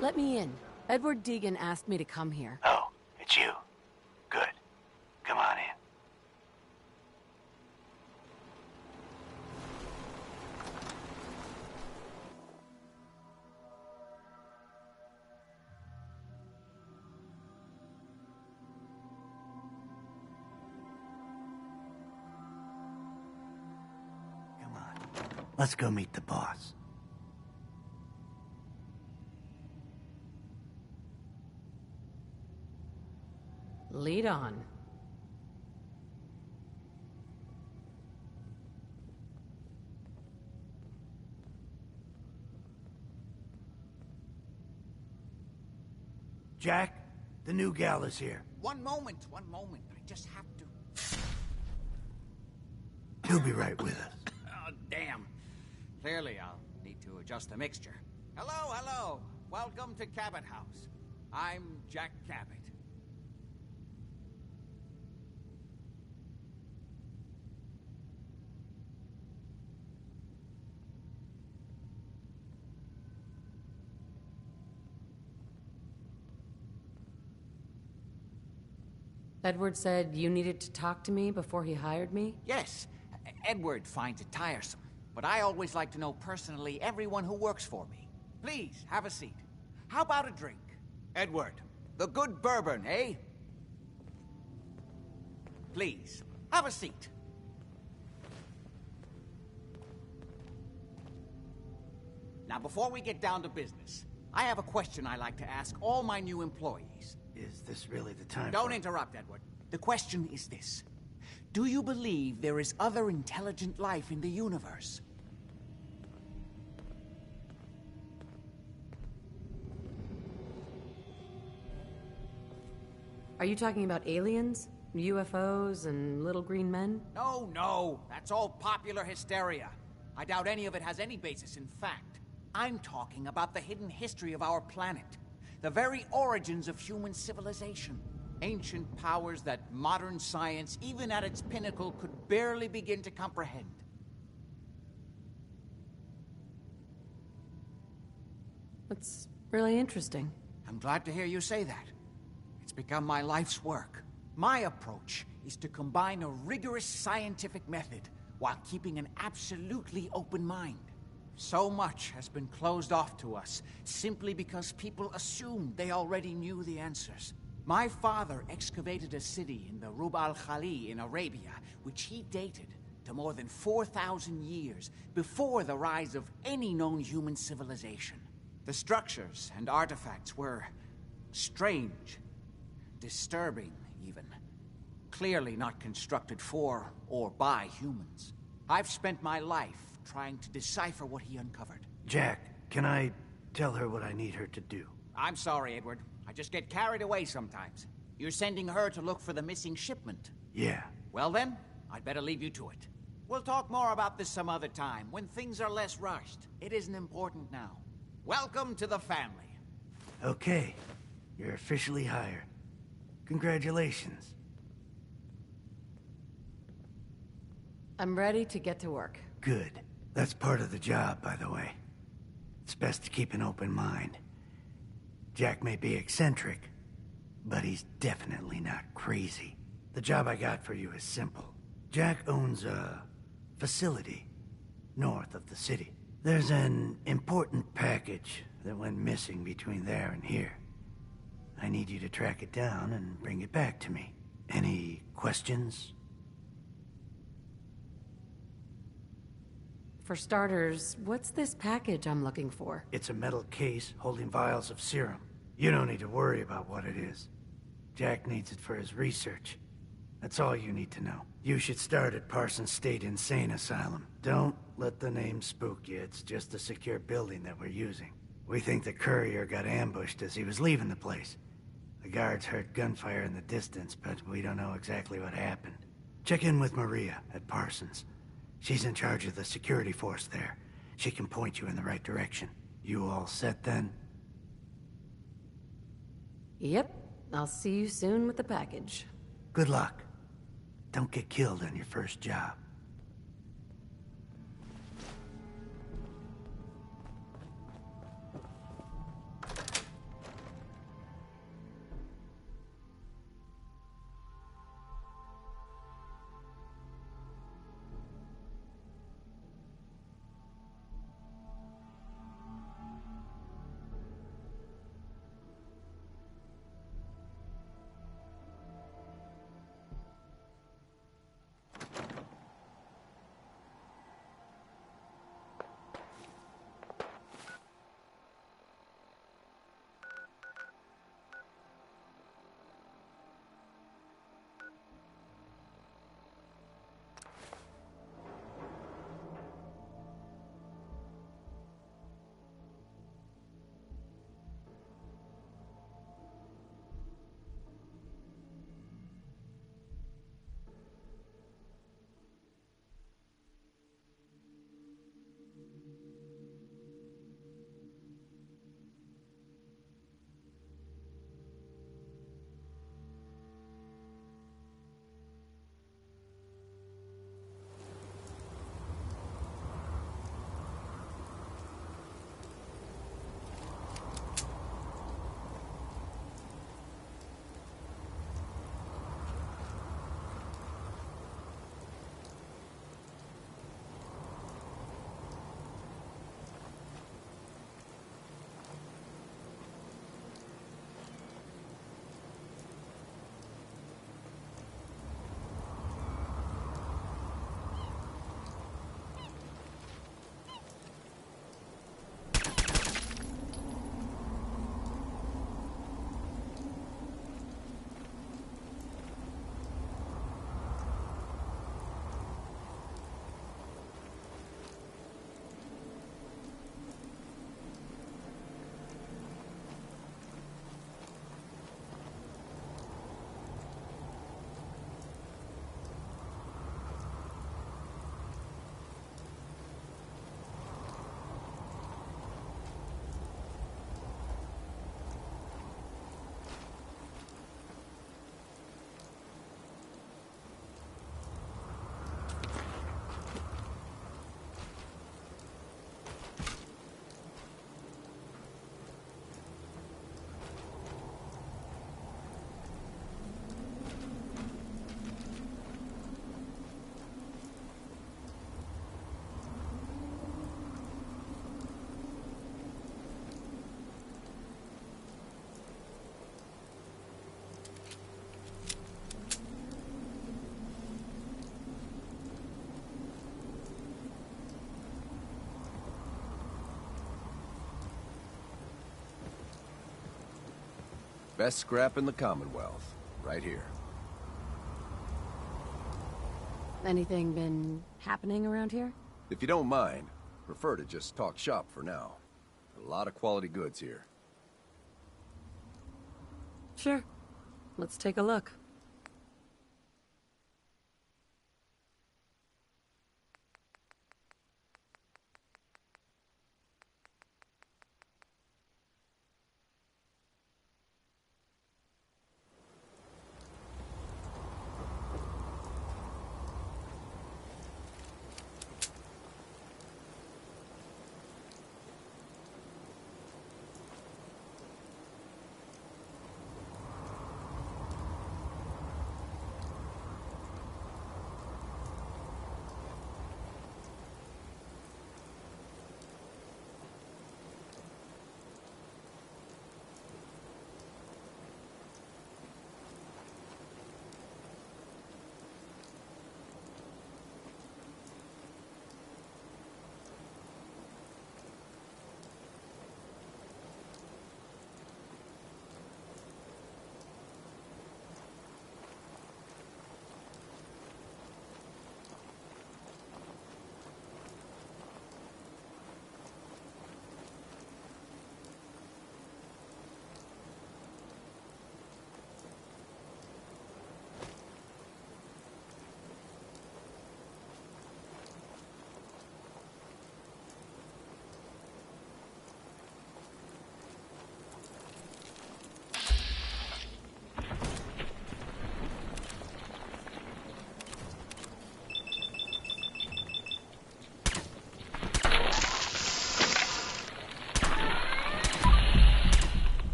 Let me in. Edward Deegan asked me to come here. Oh, it's you. Good. Come on in. Come on. Let's go meet the boss. Lead on. Jack, the new gal is here. One moment. I just have to... He'll be right with us. Oh, damn. Clearly, I'll need to adjust the mixture. Hello. Welcome to Cabot House. I'm Jack Cabot. Edward said you needed to talk to me before he hired me? Yes, Edward finds it tiresome, but I always like to know personally everyone who works for me. Please, have a seat. How about a drink? Edward, the good bourbon, eh? Please, have a seat. Now, before we get down to business, I have a question I like to ask all my new employees. Is this really the time Don't interrupt, Edward. The question is this. Do you believe there is other intelligent life in the universe? Are you talking about aliens? UFOs and little green men? No. That's all popular hysteria. I doubt any of it has any basis in fact. I'm talking about the hidden history of our planet. The very origins of human civilization. Ancient powers that modern science, even at its pinnacle, could barely begin to comprehend. That's really interesting. I'm glad to hear you say that. It's become my life's work. My approach is to combine a rigorous scientific method while keeping an absolutely open mind. So much has been closed off to us simply because people assumed they already knew the answers. My father excavated a city in the Rub al-Khali in Arabia, which he dated to more than 4,000 years before the rise of any known human civilization. The structures and artifacts were strange, disturbing even. Clearly not constructed for or by humans. I've spent my life trying to decipher what he uncovered. Jack, can I tell her what I need her to do? I'm sorry, Edward. I just get carried away sometimes. You're sending her to look for the missing shipment? Yeah. Well then, I'd better leave you to it. We'll talk more about this some other time, when things are less rushed. It isn't important now. Welcome to the family. Okay. You're officially hired. Congratulations. I'm ready to get to work. Good. That's part of the job, by the way. It's best to keep an open mind. Jack may be eccentric, but he's definitely not crazy. The job I got for you is simple. Jack owns a facility north of the city. There's an important package that went missing between there and here. I need you to track it down and bring it back to me. Any questions? For starters, what's this package I'm looking for? It's a metal case holding vials of serum. You don't need to worry about what it is. Jack needs it for his research. That's all you need to know. You should start at Parsons State Insane Asylum. Don't let the name spook you. It's just a secure building that we're using. We think the courier got ambushed as he was leaving the place. The guards heard gunfire in the distance, but we don't know exactly what happened. Check in with Maria at Parsons. She's in charge of the security force there. She can point you in the right direction. You all set then? Yep. I'll see you soon with the package. Good luck. Don't get killed on your first job. Best scrap in the Commonwealth. Right here. Anything been happening around here? If you don't mind, prefer to just talk shop for now. A lot of quality goods here. Sure. Let's take a look.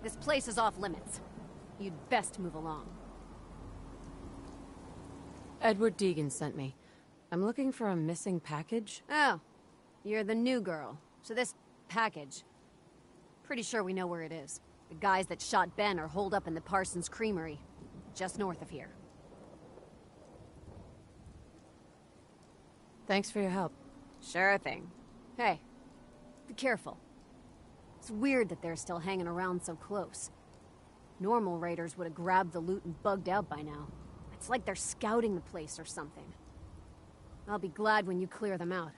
This place is off limits. You'd best move along. Edward Deegan sent me. I'm looking for a missing package. Oh, you're the new girl. So this package... Pretty sure we know where it is. The guys that shot Ben are holed up in the Parsons Creamery, just north of here. Thanks for your help. Sure thing. Hey, be careful. It's weird that they're still hanging around so close. Normal raiders would have grabbed the loot and bugged out by now. It's like they're scouting the place or something. I'll be glad when you clear them out.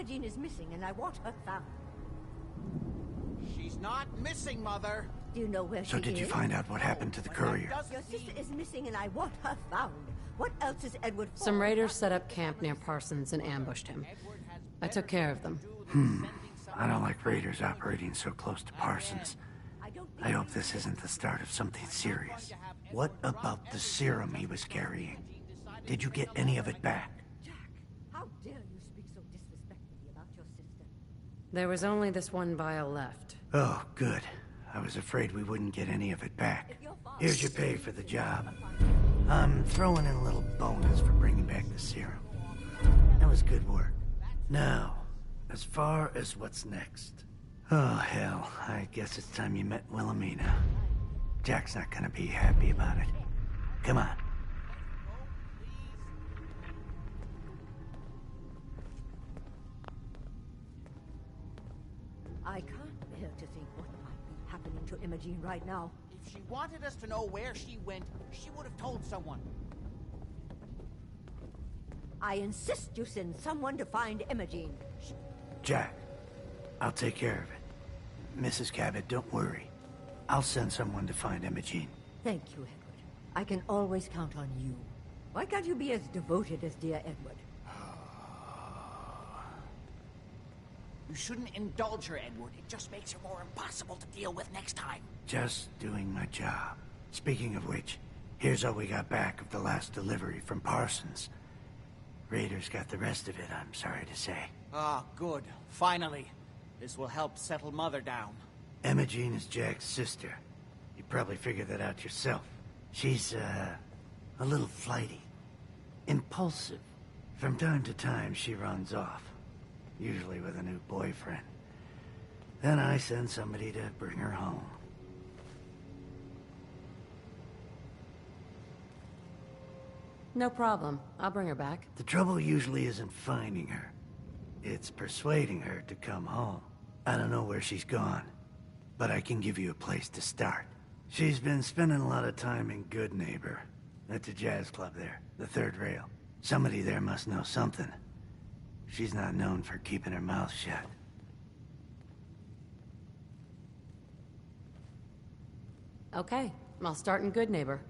Imogene is missing, and I want her found. She's not missing, Mother. Do you know where she So is? did you find out what happened to the courier? Your sister is missing, and I want her found. What else is Edward for? Some raiders set up camp near Parsons and ambushed him. I took care of them. I don't like raiders operating so close to Parsons. I hope this isn't the start of something serious. What about the serum he was carrying? Did you get any of it back? Jack, how dare you speak so disrespectfully about your sister? There was only this one vial left. Oh, good. I was afraid we wouldn't get any of it back. Here's your pay for the job. I'm throwing in a little bonus for bringing back the serum. That was good work. Now, as far as what's next. Oh, hell. I guess it's time you met Wilhelmina. Jack's not gonna be happy about it. Come on. I can't bear to think what might be happening to Imogene right now. If she wanted us to know where she went, she would have told someone. I insist you send someone to find Imogene. Jack, I'll take care of it. Mrs. Cabot, don't worry. I'll send someone to find Imogene. Thank you, Edward. I can always count on you. Why can't you be as devoted as dear Edward? You shouldn't indulge her, Edward. It just makes her more impossible to deal with next time. Just doing my job. Speaking of which, here's all we got back of the last delivery from Parsons. Raiders got the rest of it, I'm sorry to say. Ah, good. Finally. This will help settle Mother down. Imogene is Jack's sister. You probably figured that out yourself. She's, a little flighty. Impulsive. From time to time, she runs off. Usually with a new boyfriend. Then I send somebody to bring her home. No problem. I'll bring her back. The trouble usually isn't finding her. It's persuading her to come home. I don't know where she's gone, but I can give you a place to start. She's been spending a lot of time in Good Neighbor. That's a jazz club there, the third rail. Somebody there must know something. She's not known for keeping her mouth shut. Okay, I'll start in Good Neighbor.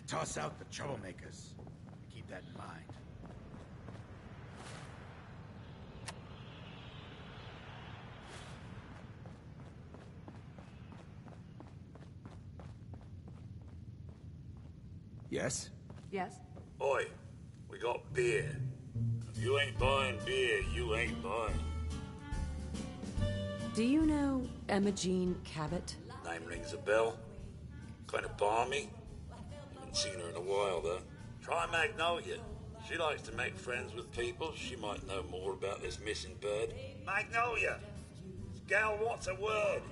toss out the troublemakers. Keep that in mind. Yes? Yes? Oi, we got beer. If you ain't buying beer, you ain't buying. Do you know Emma Jean Cabot? Name rings a bell. Kind of balmy. Haven't seen her in a while, though. Try Magnolia. She likes to make friends with people. She might know more about this missing bird. Magnolia! This gal wants a word.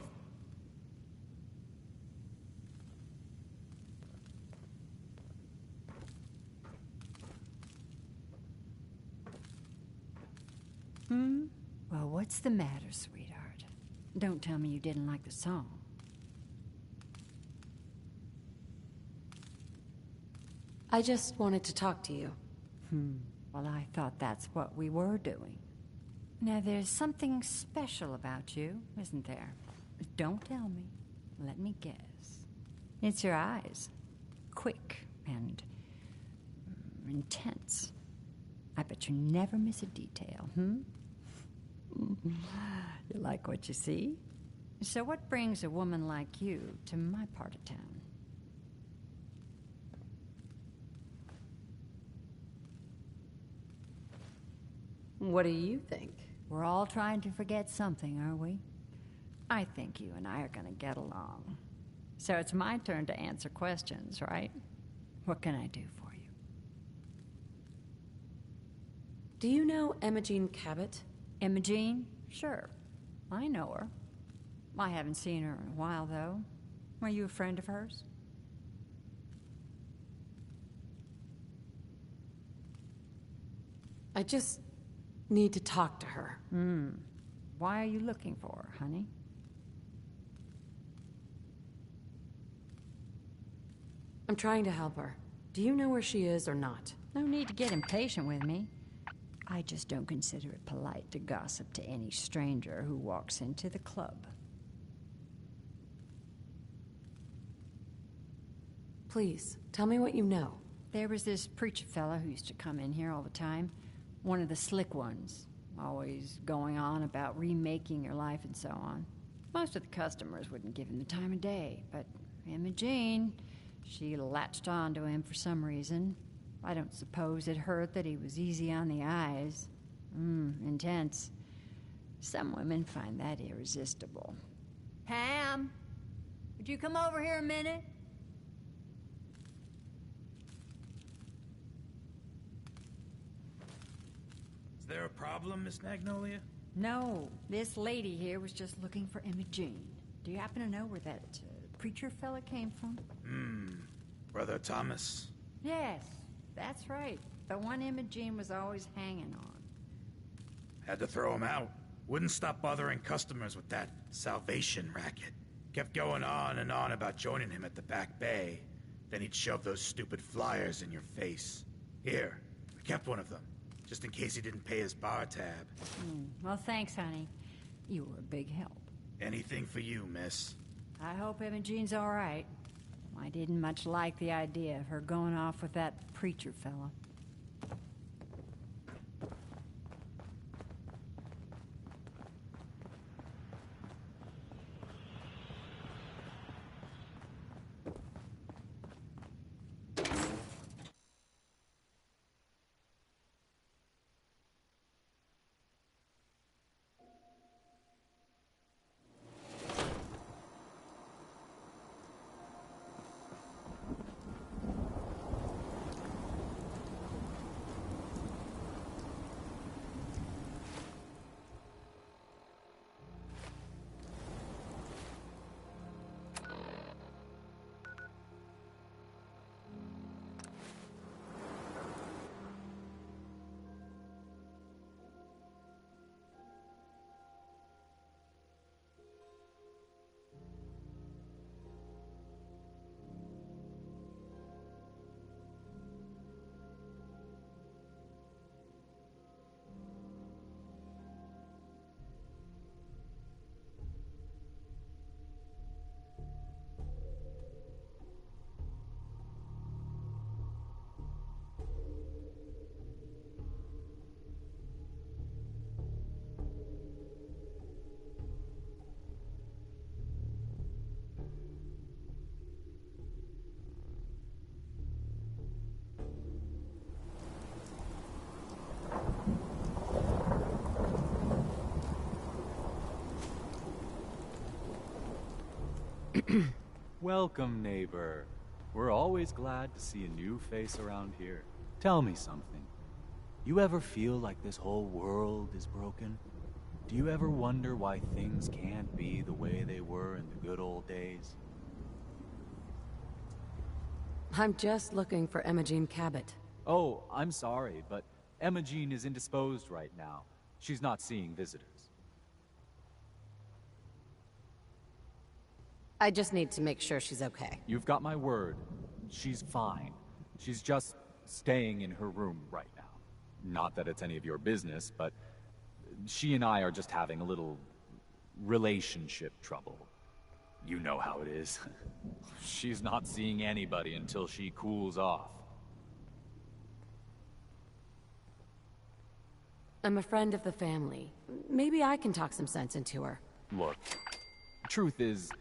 Well, what's the matter, sweetheart? Don't tell me you didn't like the song. I just wanted to talk to you. Well, I thought that's what we were doing. Now, there's something special about you, isn't there? Don't tell me. Let me guess. It's your eyes. Quick and intense. I bet you never miss a detail, You like what you see? So what brings a woman like you to my part of town? What do you think? We're all trying to forget something, are we? I think you and I are gonna get along. So it's my turn to answer questions, right? What can I do for you? Do you know Emma Jean Cabot? Emma Jean? Sure. I know her. I haven't seen her in a while, though. Are you a friend of hers? I just need to talk to her. Why are you looking for her, honey? I'm trying to help her. Do you know where she is or not? No need to get impatient with me. I just don't consider it polite to gossip to any stranger who walks into the club. Please, tell me what you know. There was this preacher fella who used to come in here all the time. One of the slick ones. Always going on about remaking your life and so on. Most of the customers wouldn't give him the time of day, but Emma Jean, she latched on to him for some reason. I don't suppose it hurt that he was easy on the eyes. Intense. Some women find that irresistible. Pam, would you come over here a minute? Is there a problem, Miss Magnolia? No, this lady here was just looking for Emma Jean. Do you happen to know where that preacher fella came from? Brother Thomas? Yes, that's right. The one Emma Jean was always hanging on. Had to throw him out. Wouldn't stop bothering customers with that salvation racket. Kept going on and on about joining him at the back bay. Then he'd shove those stupid flyers in your face. Here, I kept one of them, just in case he didn't pay his bar tab. Well, thanks, honey. You were a big help. Anything for you, miss. I hope Emma Jean's all right. I didn't much like the idea of her going off with that preacher fella. Welcome, neighbor. We're always glad to see a new face around here. Tell me something. You ever feel like this whole world is broken? Do you ever wonder why things can't be the way they were in the good old days? I'm just looking for Emma Cabot. Oh, I'm sorry, but Emma Jean is indisposed right now. She's not seeing visitors. I just need to make sure she's okay. You've got my word. She's fine. She's just staying in her room right now. Not that it's any of your business, but she and I are just having a little relationship trouble. You know how it is. She's not seeing anybody until she cools off. I'm a friend of the family. Maybe I can talk some sense into her. Look, truth is,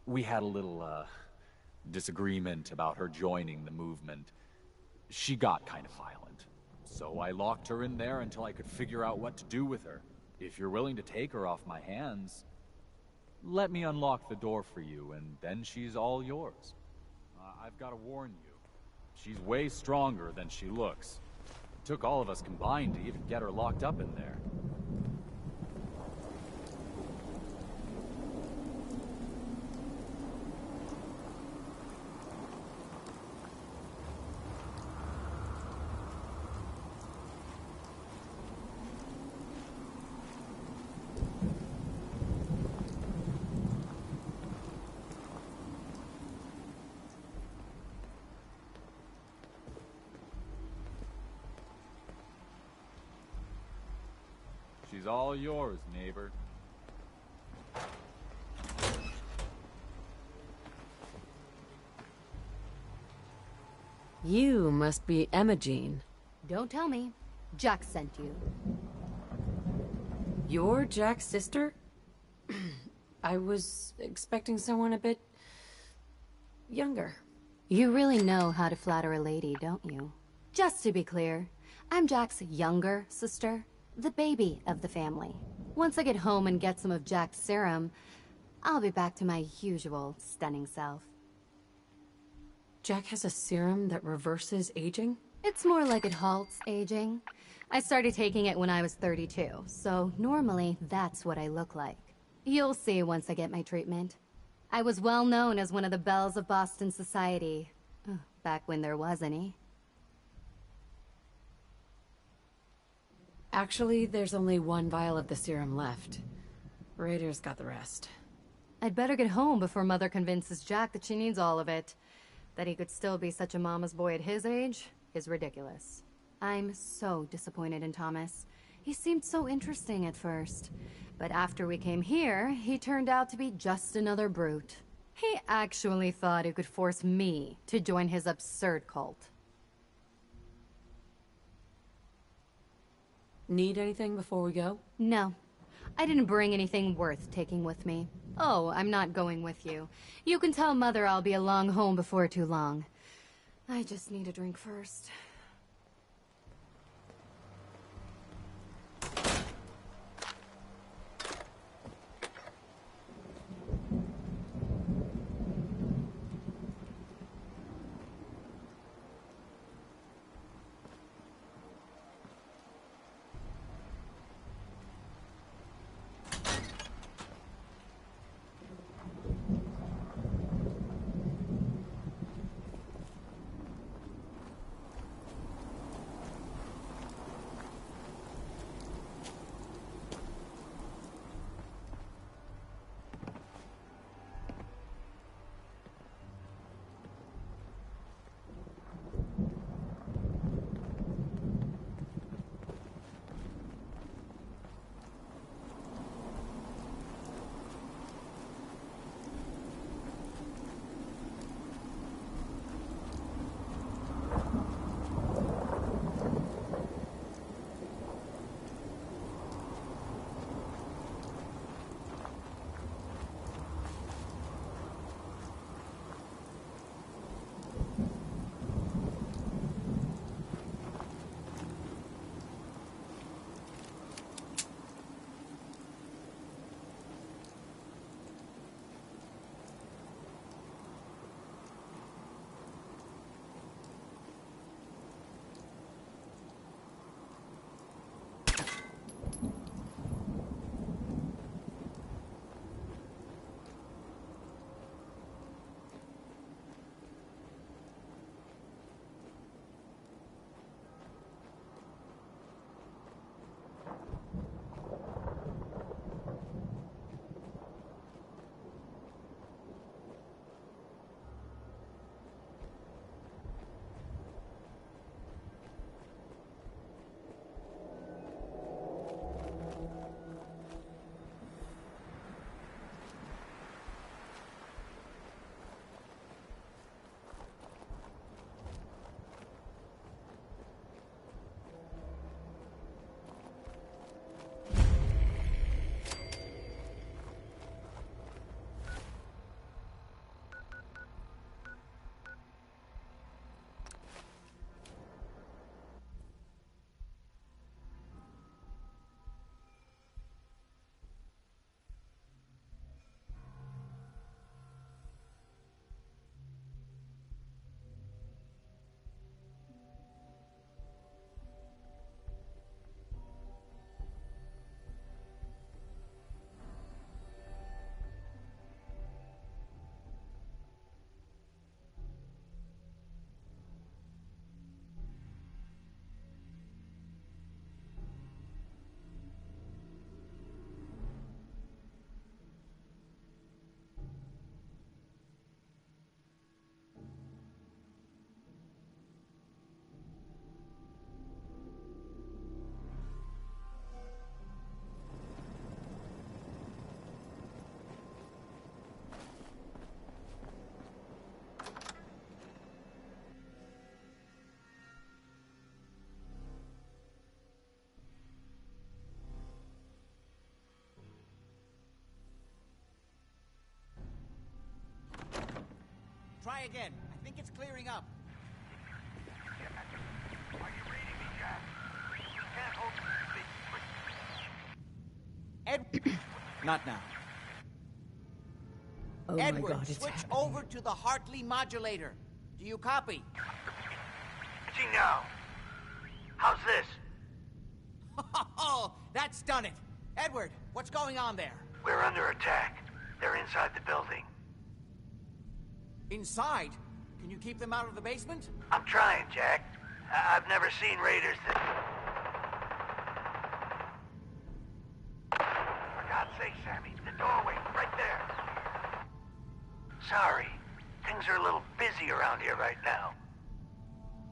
we had a little, disagreement about her joining the movement. She got kind of violent. So I locked her in there until I could figure out what to do with her. If you're willing to take her off my hands, let me unlock the door for you, and then she's all yours. I've got to warn you, she's way stronger than she looks. It took all of us combined to even get her locked up in there. She's all yours, neighbor. You must be Emma Jean. Don't tell me. Jack sent you. You're Jack's sister? I was expecting someone a bit younger. You really know how to flatter a lady, don't you? Just to be clear, I'm Jack's younger sister, the baby of the family. Once I get home and get some of Jack's serum, I'll be back to my usual stunning self. Jack has a serum that reverses aging? It's more like it halts aging. I started taking it when I was 32, so normally that's what I look like. You'll see once I get my treatment. I was well known as one of the belles of Boston society, back when there was any. Actually, there's only one vial of the serum left. Raiders got the rest. I'd better get home before Mother convinces Jack that she needs all of it. That he could still be such a mama's boy at his age is ridiculous. I'm so disappointed in Thomas. He seemed so interesting at first. But after we came here, he turned out to be just another brute. He actually thought he could force me to join his absurd cult. Need anything before we go? No. I didn't bring anything worth taking with me. Oh, I'm not going with you. You can tell Mother I'll be along home before too long. I just need a drink first. Try again. I think it's clearing up. Are you reading me, Jack? You can't hold Ed... Not now. Oh Edward, my God, it's switch happening. over to the Hartley modulator. Do you copy? See now. How's this? Oh, that's done it. Edward, what's going on there? We're under attack. They're inside the building. Inside? Can you keep them out of the basement? I'm trying, Jack. I've never seen raiders that... For God's sake, Sammy, the doorway, right there. Sorry. Things are a little busy around here right now.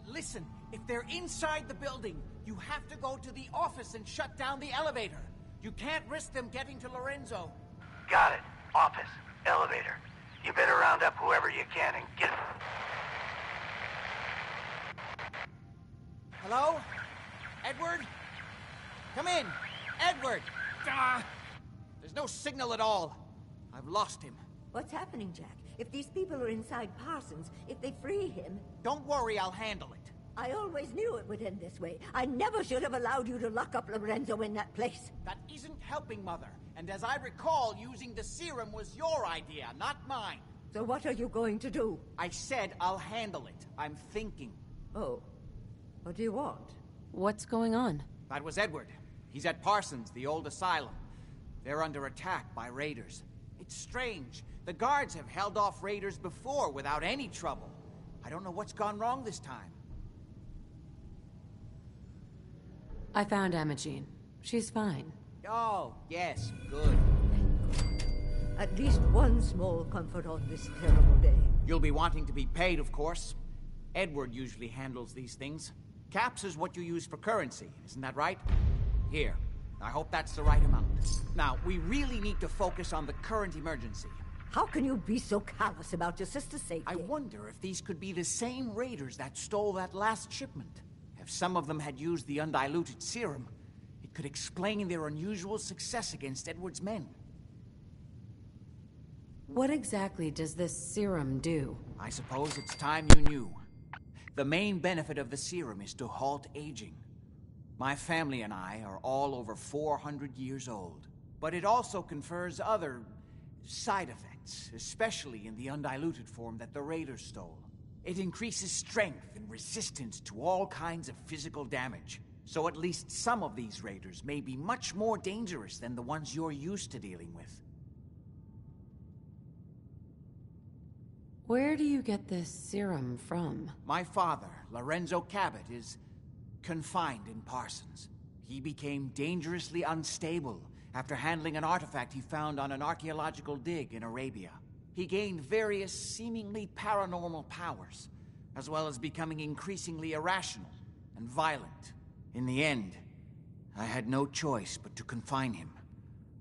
Listen, if they're inside the building, you have to go to the office and shut down the elevator. You can't risk them getting to Lorenzo. Got it. Office. Elevator. You better round up whoever you can and get... Hello? Edward? Come in. Edward! Ah! There's no signal at all. I've lost him. What's happening, Jack? If these people are inside Parsons, if they free him... Don't worry, I'll handle it. I always knew it would end this way. I never should have allowed you to lock up Lorenzo in that place. That isn't helping, Mother. And as I recall, using the serum was your idea, not mine. So what are you going to do? I said I'll handle it. I'm thinking. Oh. What do you want? What's going on? That was Edward. He's at Parsons, the old asylum. They're under attack by raiders. It's strange. The guards have held off raiders before without any trouble. I don't know what's gone wrong this time. I found Imogene. She's fine. Oh, yes, good. At least one small comfort on this terrible day. You'll be wanting to be paid, of course. Edward usually handles these things. Caps is what you use for currency, isn't that right? Here. I hope that's the right amount. Now, we really need to focus on the current emergency. How can you be so callous about your sister's safety? I wonder if these could be the same raiders that stole that last shipment. If some of them had used the undiluted serum, it could explain their unusual success against Edward's men. What exactly does this serum do? I suppose it's time you knew. The main benefit of the serum is to halt aging. My family and I are all over 400 years old. But it also confers other side effects, especially in the undiluted form that the raiders stole. It increases strength and resistance to all kinds of physical damage. So at least some of these raiders may be much more dangerous than the ones you're used to dealing with. Where do you get this serum from? My father, Lorenzo Cabot, is confined in Parsons. He became dangerously unstable after handling an artifact he found on an archaeological dig in Arabia. He gained various seemingly paranormal powers, as well as becoming increasingly irrational and violent. In the end, I had no choice but to confine him,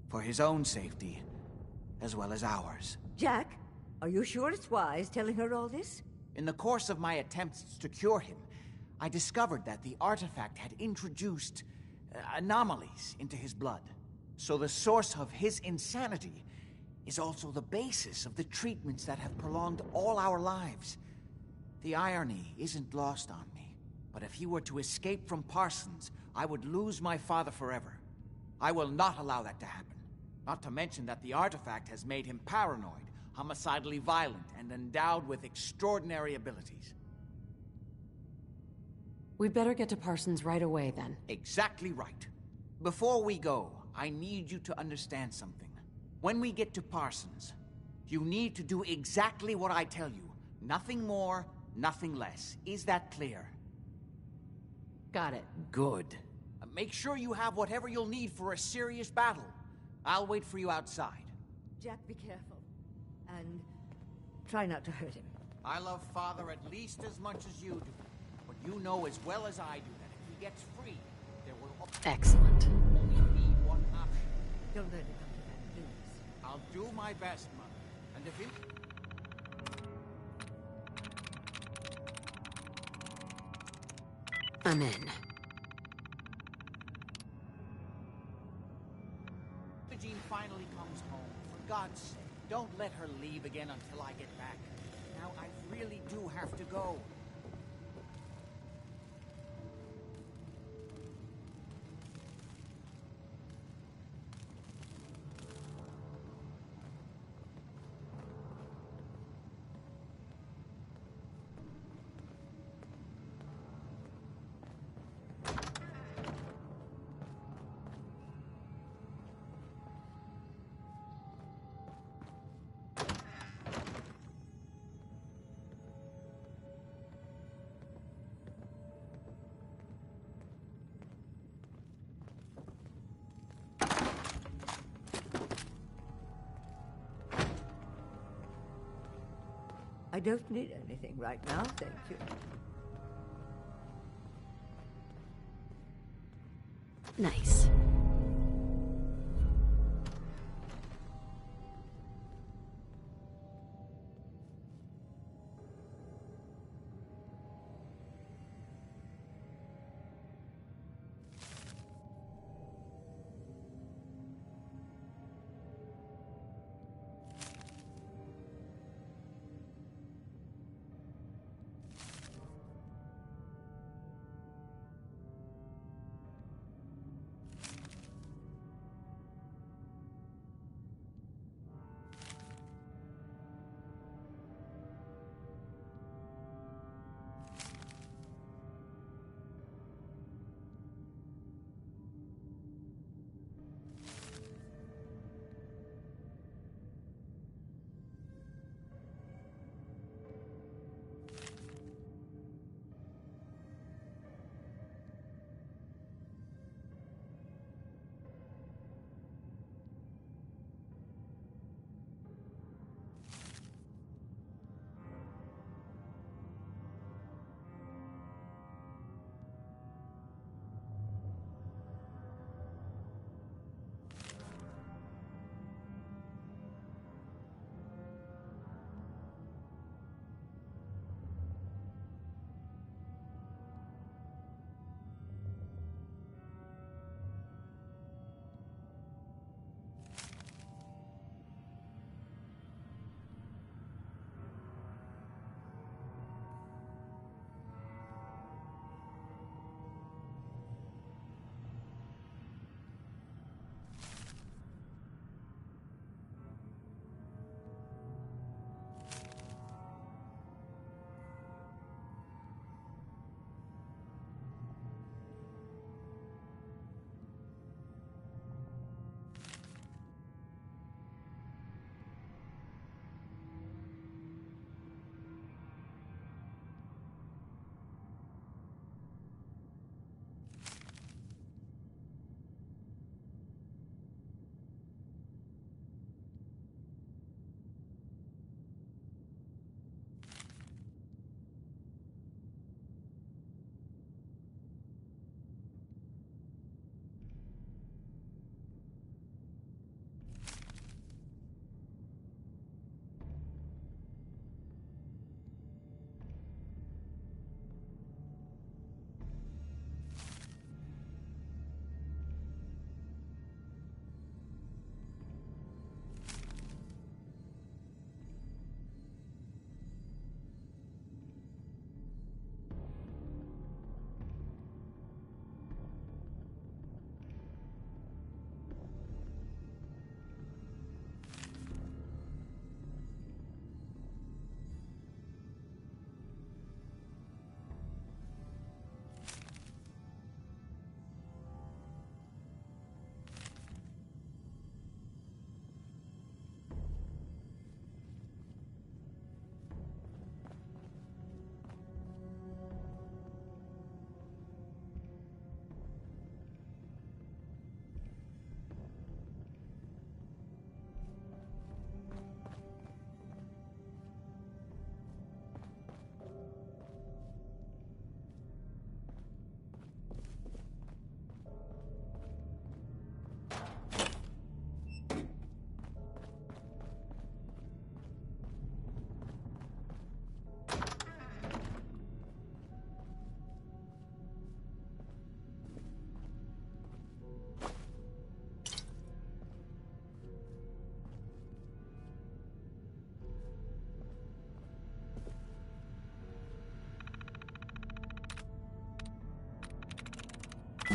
for his own safety, as well as ours. Jack, are you sure it's wise telling her all this? In the course of my attempts to cure him, I discovered that the artifact had introduced anomalies into his blood. So the source of his insanity is also the basis of the treatments that have prolonged all our lives. The irony isn't lost on me, but if he were to escape from Parsons, I would lose my father forever. I will not allow that to happen. Not to mention that the artifact has made him paranoid, homicidally violent, and endowed with extraordinary abilities. We'd better get to Parsons right away, then. Exactly right. Before we go, I need you to understand something. When we get to Parsons, you need to do exactly what I tell you. Nothing more, nothing less. Is that clear? Got it. Good. Make sure you have whatever you'll need for a serious battle. I'll wait for you outside. Jack, be careful. And try not to hurt him. I love Father at least as much as you do. But you know as well as I do that if he gets free, there will Excellent. only be one option. Don't let it come to that, please. I'll do my best, Mother. And if you... I'm in. Jean finally comes home. For God's sake, don't let her leave again until I get back. Now, I've really do have to go. I don't need anything right now, thank you. Nice.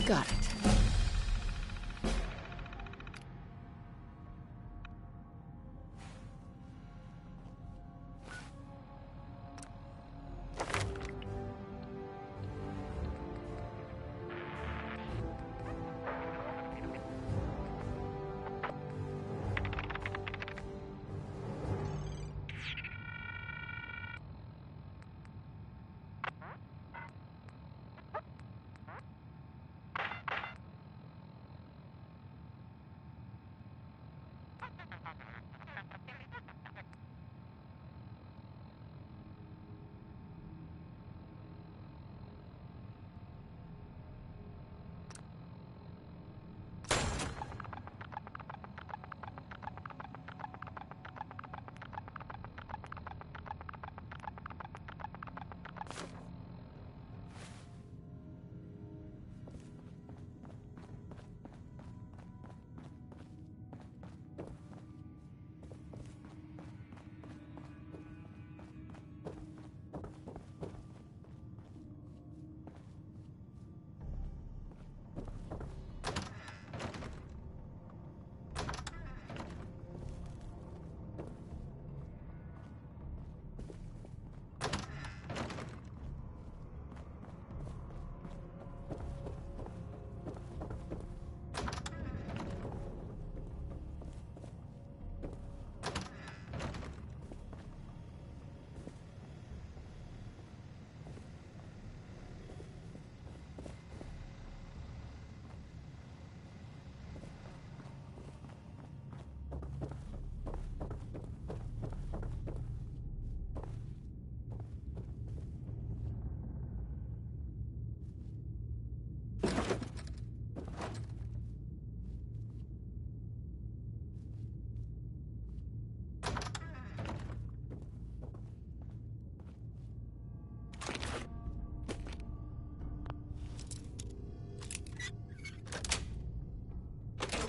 Got it.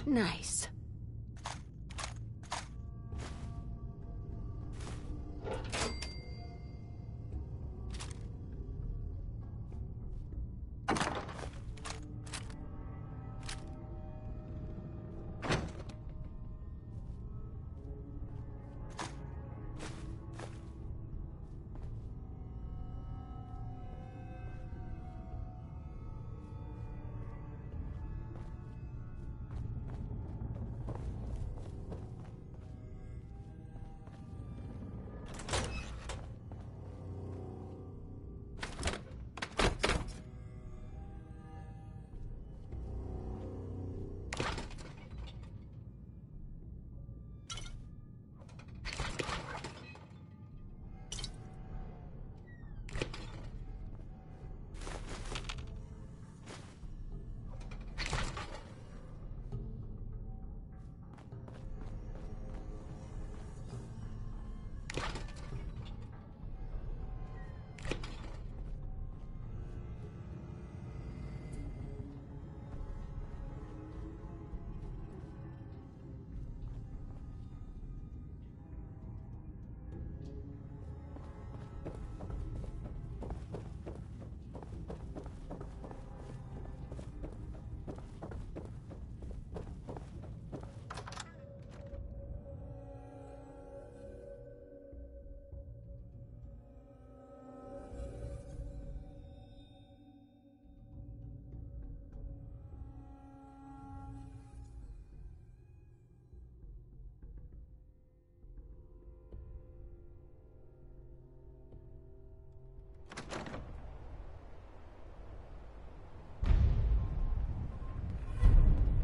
Nice.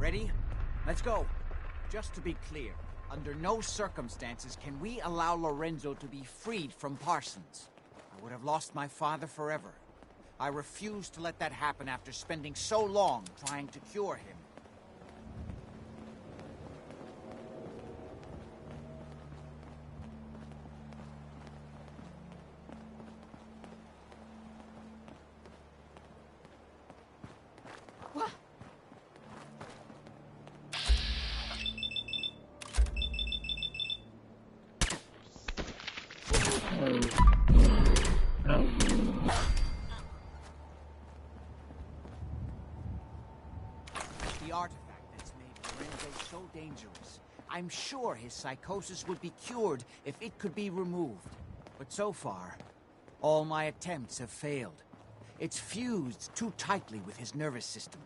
Ready? Let's go. Just to be clear, under no circumstances can we allow Lorenzo to be freed from Parsons. I would have lost my father forever. I refuse to let that happen after spending so long trying to cure him. the artifact that's made Lorenzo so dangerous. I'm sure his psychosis would be cured if it could be removed. But so far, all my attempts have failed. It's fused too tightly with his nervous system.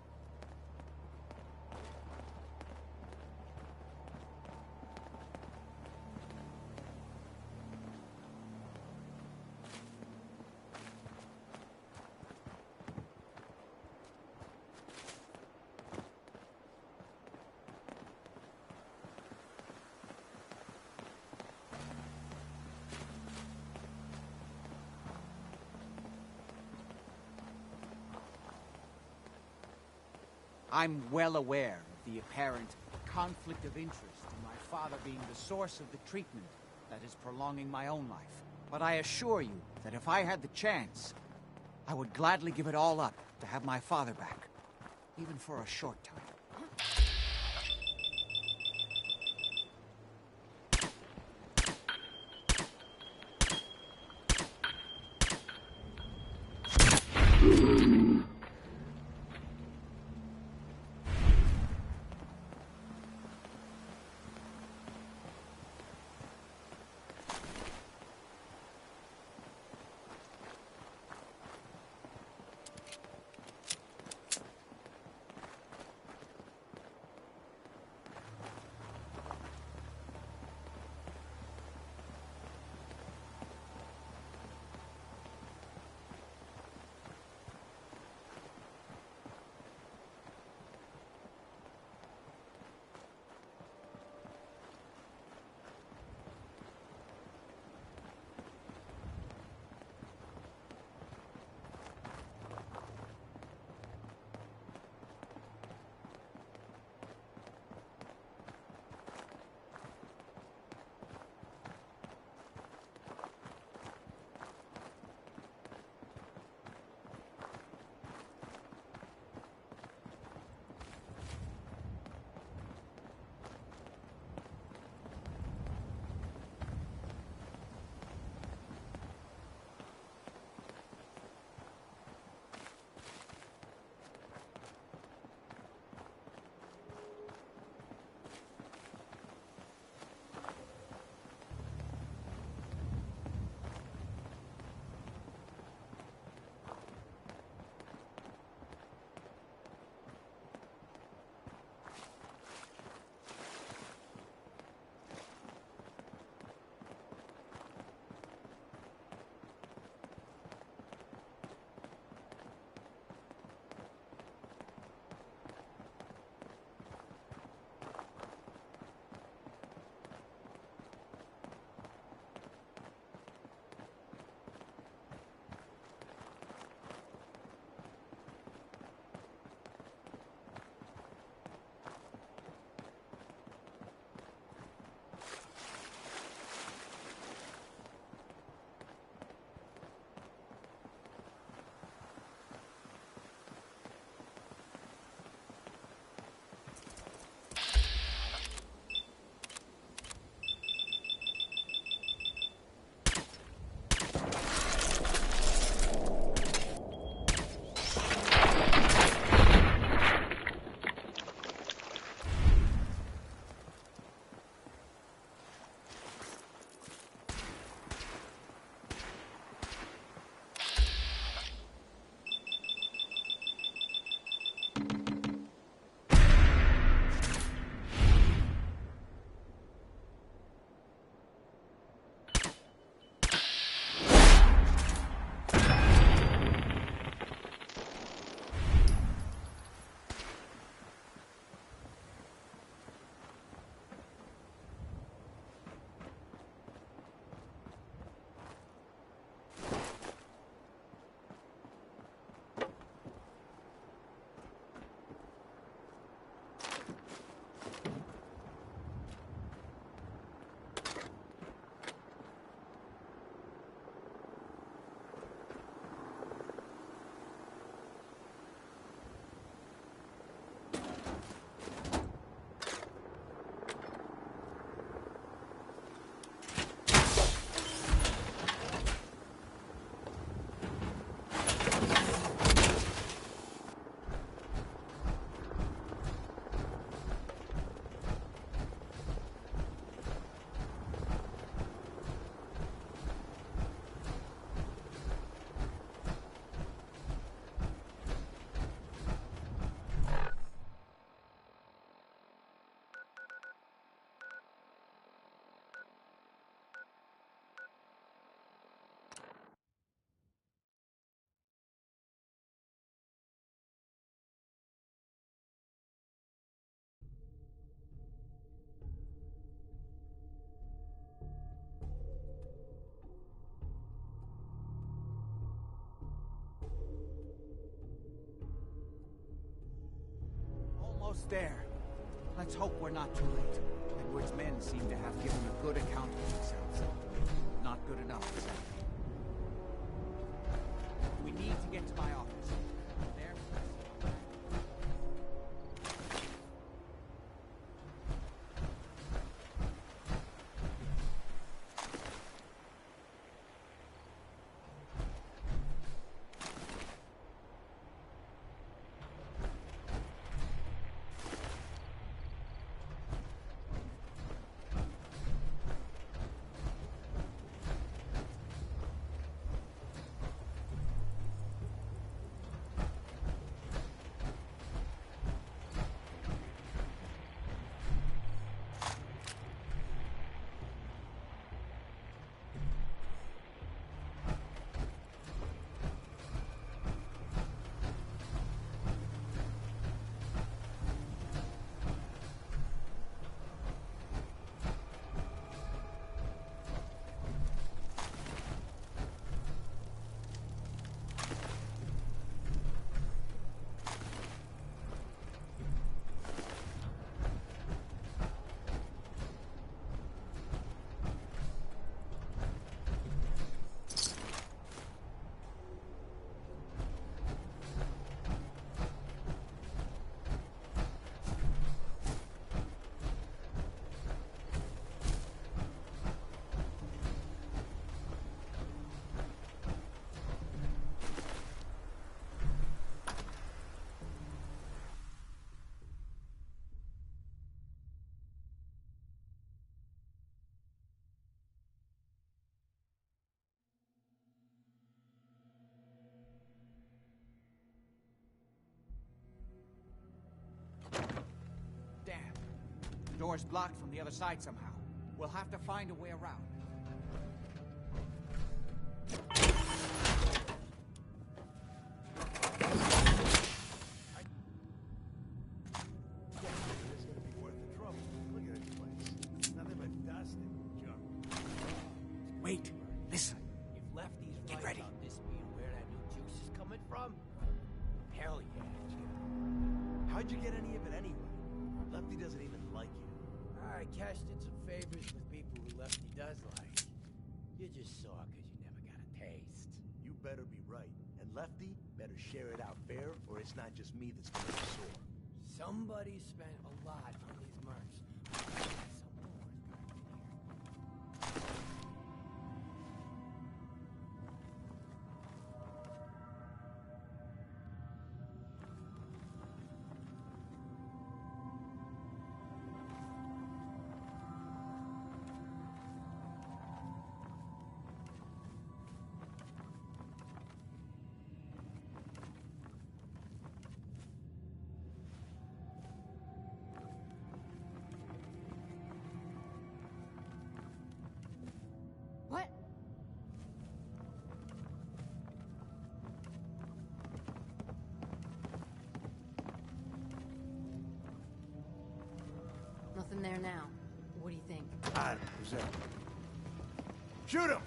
I'm well aware of the apparent conflict of interest in my father being the source of the treatment that is prolonging my own life. But I assure you that if I had the chance, I would gladly give it all up to have my father back, even for a short time. almost there. Let's hope we're not too late. Edward's men seem to have given a good account of themselves. Not good enough, exactly. We need to get to my office. There. Damn. The door's blocked from the other side somehow. We'll have to find a way around. Wait, listen. If Lefty's Get right ready. about this being where that new juice is coming from, hell yeah, Jim. How'd you get any of it anyway? Lefty doesn't even like you. I cashed in some favors with people who Lefty does like. You just saw because you never got a taste. You better be right. And Lefty better share it out fair, or it's not just me that's gonna be sore. Somebody spent a lot on these mercs. Some more is gonna be here. What? Nothing there now. What do you think? I don't know. Who's that? Shoot him!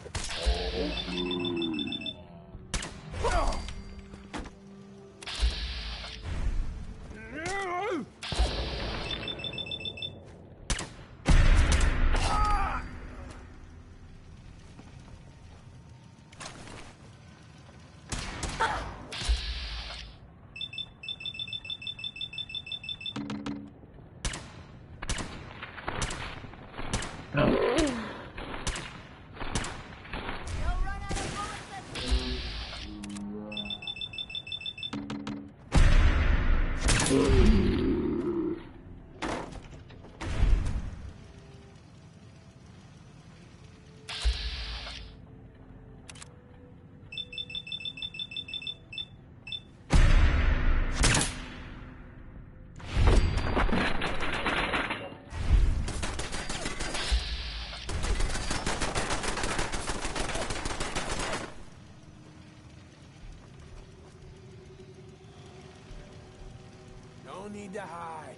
No need to hide.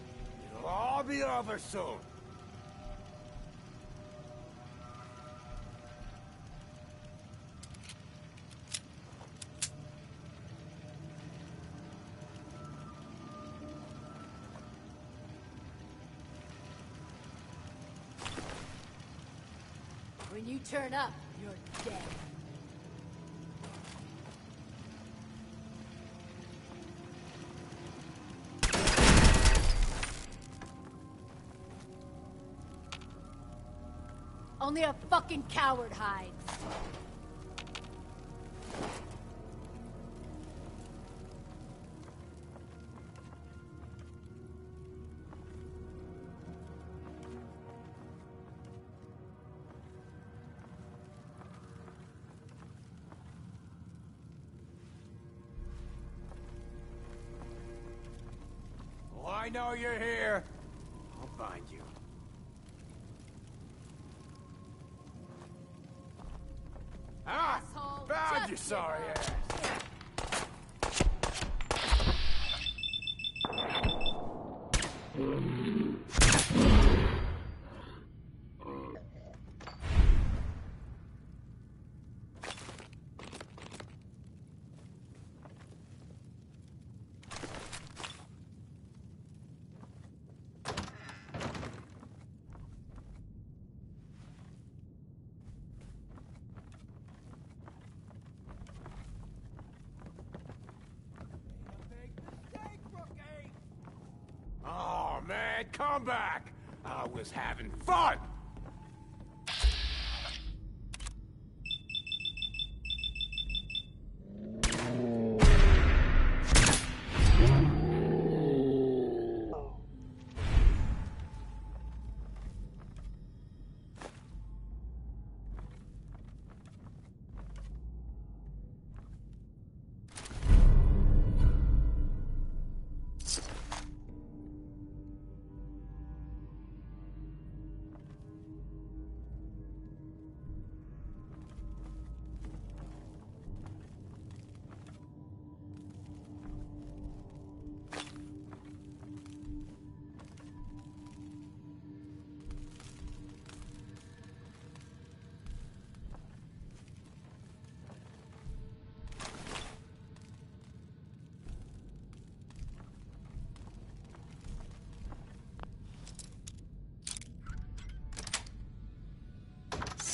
It'll all be over soon. When you turn up, you're dead. Only a fucking coward hides. Oh, I know you're here. I'll find you. Ah! Asshole, Found you, just sorry give up. ass! Oh, man, come back! I was having fun!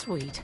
Sweet.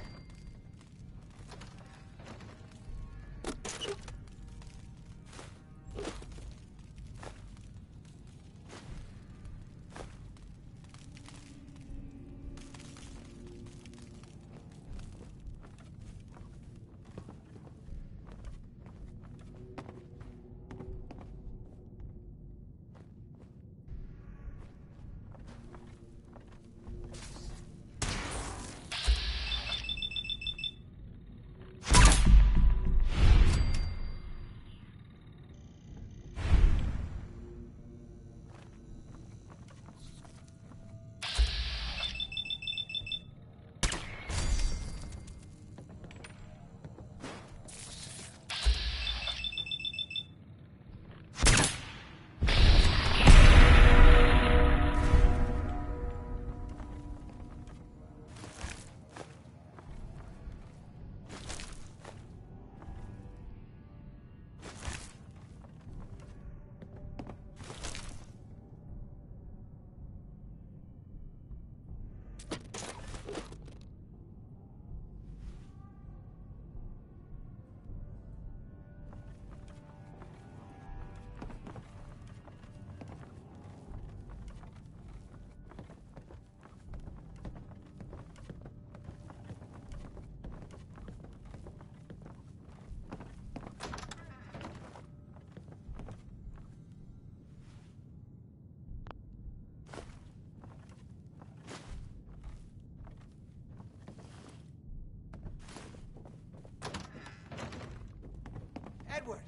Edward,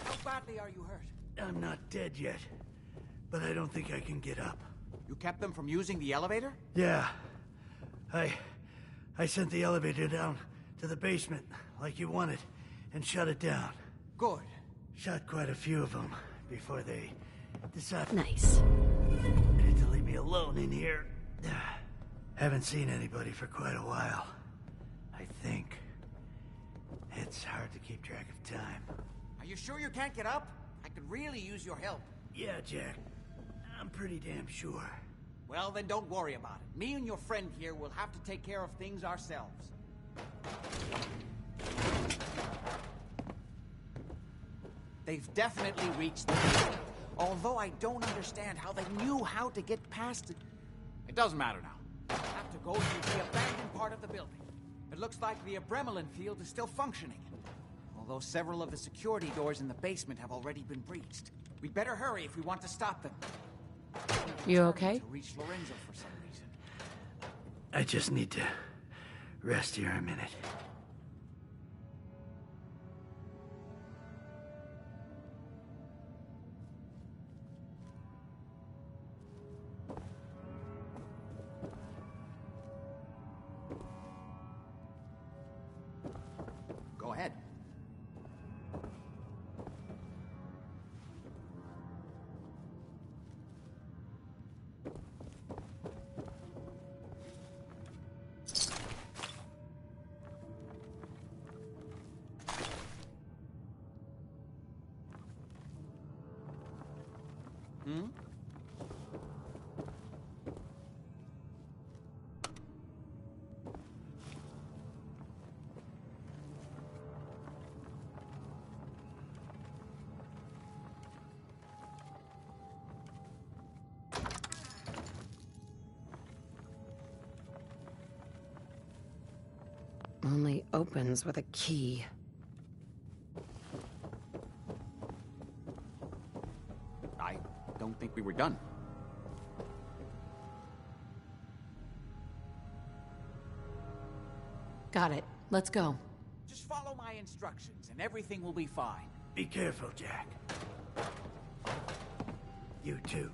how badly are you hurt? I'm not dead yet, but I don't think I can get up. You kept them from using the elevator? Yeah. I sent the elevator down to the basement, like you wanted, and shut it down. Good. Shot quite a few of them before they decided... Nice. to leave me alone in here. Haven't seen anybody for quite a while. I think. It's hard to keep track of time. Are you sure you can't get up? I could really use your help. Yeah, Jack. I'm pretty damn sure. Well, then don't worry about it. Me and your friend here will have to take care of things ourselves. They've definitely reached the building. Although I don't understand how they knew how to get past it. It doesn't matter now. We'll have to go through the abandoned part of the building. It looks like the Abremelin field is still functioning. Although several of the security doors in the basement have already been breached. We'd better hurry if we want to stop them. You okay? To reach Lorenzo for some reason. I just need to rest here a minute. Go ahead. Hmm? Only opens with a key. I don't think we were done. Got it. Let's go. Just follow my instructions and everything will be fine. Be careful, Jack. You too.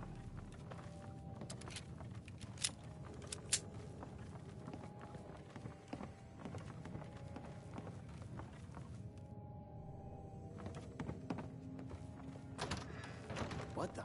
What the?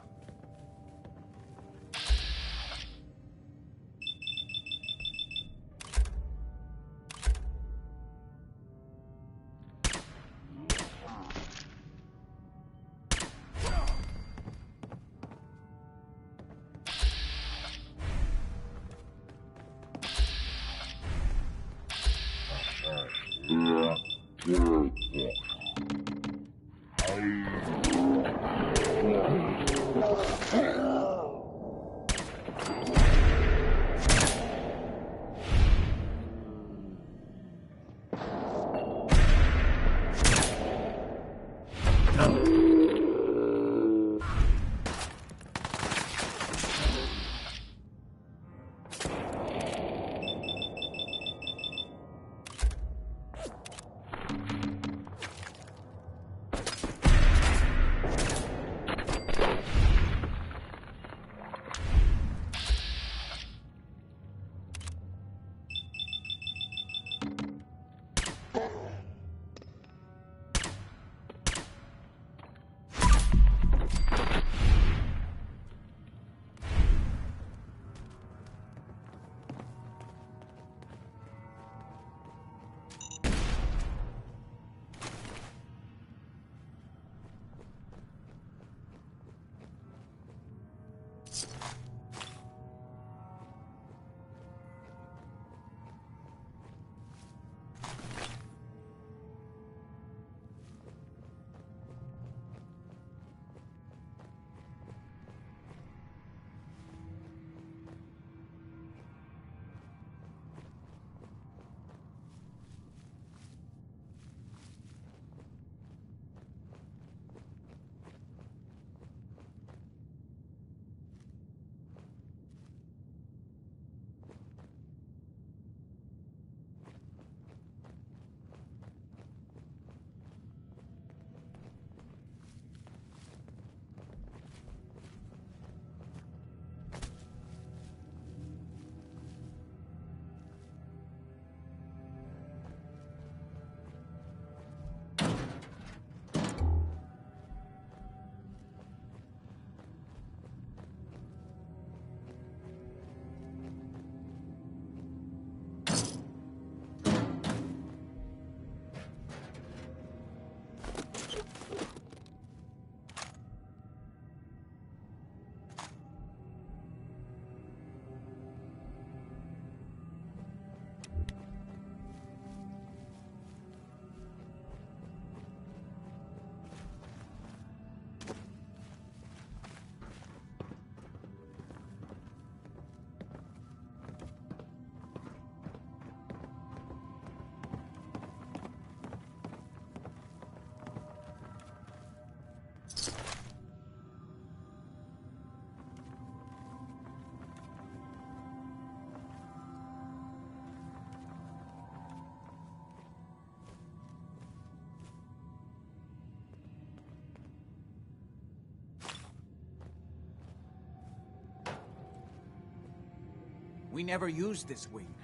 We never used this wing.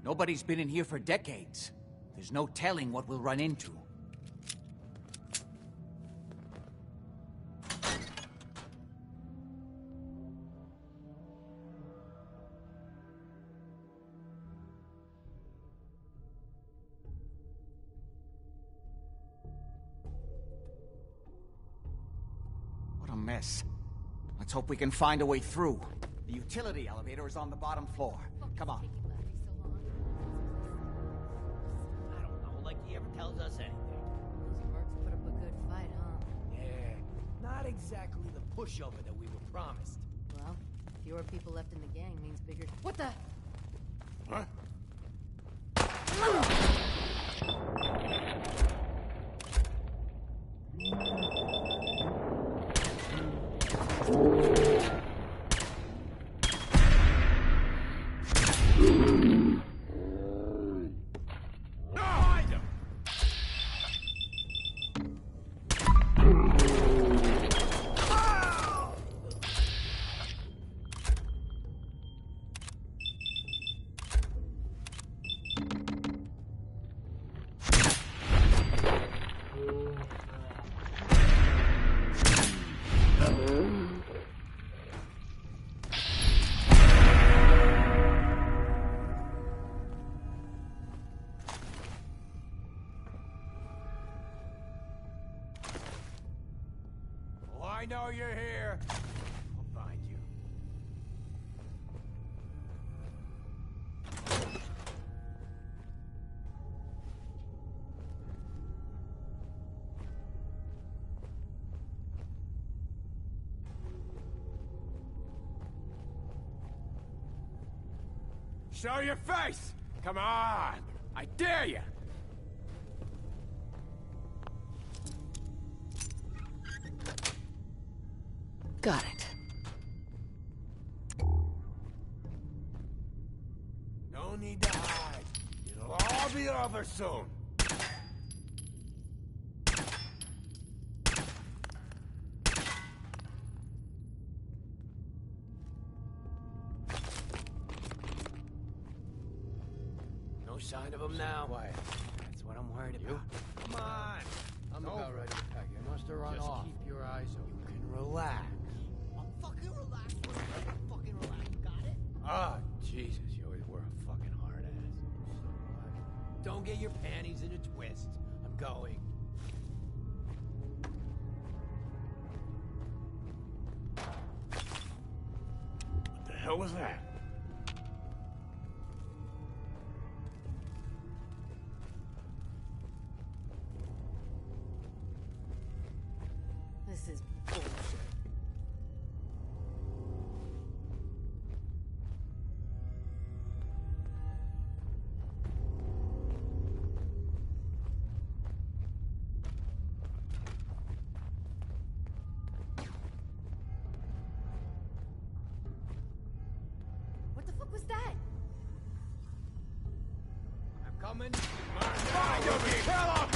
Nobody's been in here for decades. There's no telling what we'll run into. What a mess. Let's hope we can find a way through. The utility elevator is on the bottom floor. Come on. I don't know, like he ever tells us anything. Those mercs put up a good fight, huh? Yeah, not exactly the pushover that we were promised. Well, fewer people left in the gang means bigger... What the? Huh? I know you're here. I'll find you. Show your face! Come on! I dare you! Got it. No need to hide. It'll all be over soon. No sign of him now. Quiet. That's what I'm worried about. Come on. I'm about ready to pack. You must have run Just off. keep your eyes open. You can relax. I'm fucking relaxed. Fucking relaxed. Got it? Ah, Jesus, you always were a fucking hard ass. Don't get your panties in a twist. I'm going. What the hell was that? This is bullshit. What the fuck was that? I'm coming. Find him! Kill him!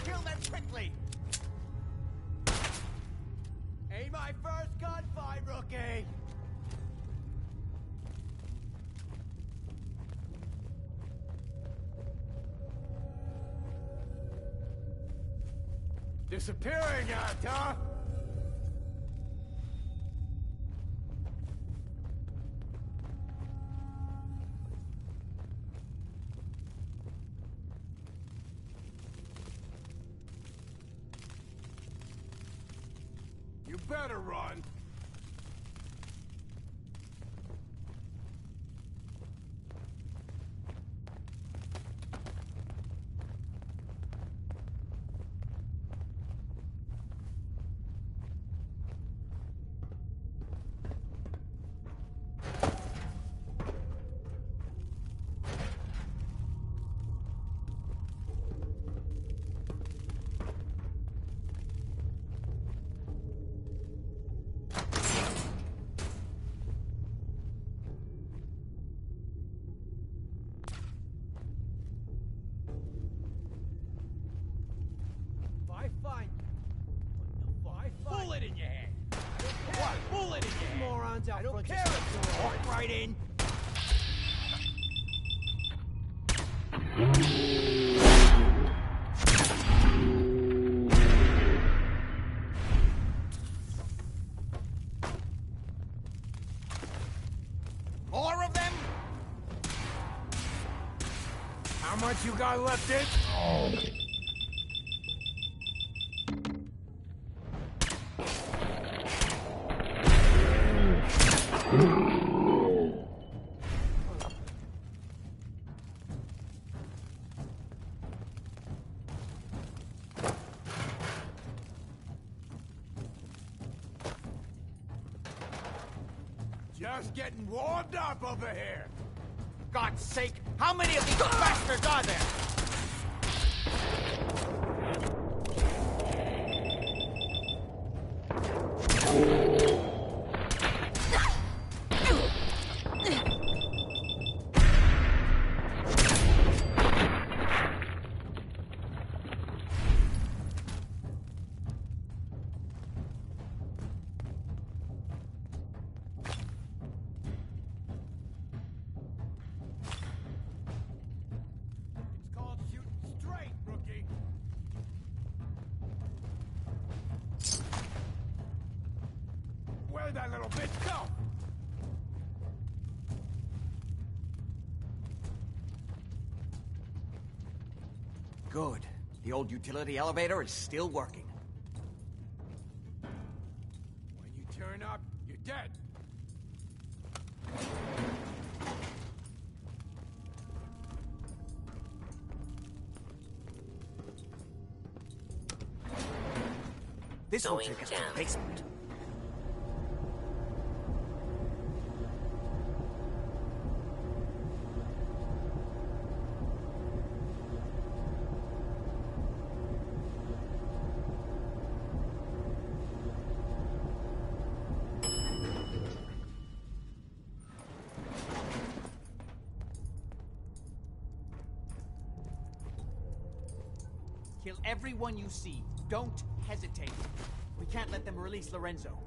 Kill them quickly! Ain't my first gunfight, rookie! Disappearing act, huh? You better run. guns out I don't front. care if you're Walk right in. More of them? How much you got left in? Just getting warmed up over here. God's sake, how many of these bastards are there? It's called shooting straight, rookie. Where'd that little bitch go? Good. The old utility elevator is still working. When you turn up, you're dead. This will take us to the basement. Kill everyone you see. Don't hesitate. We can't let them release Lorenzo.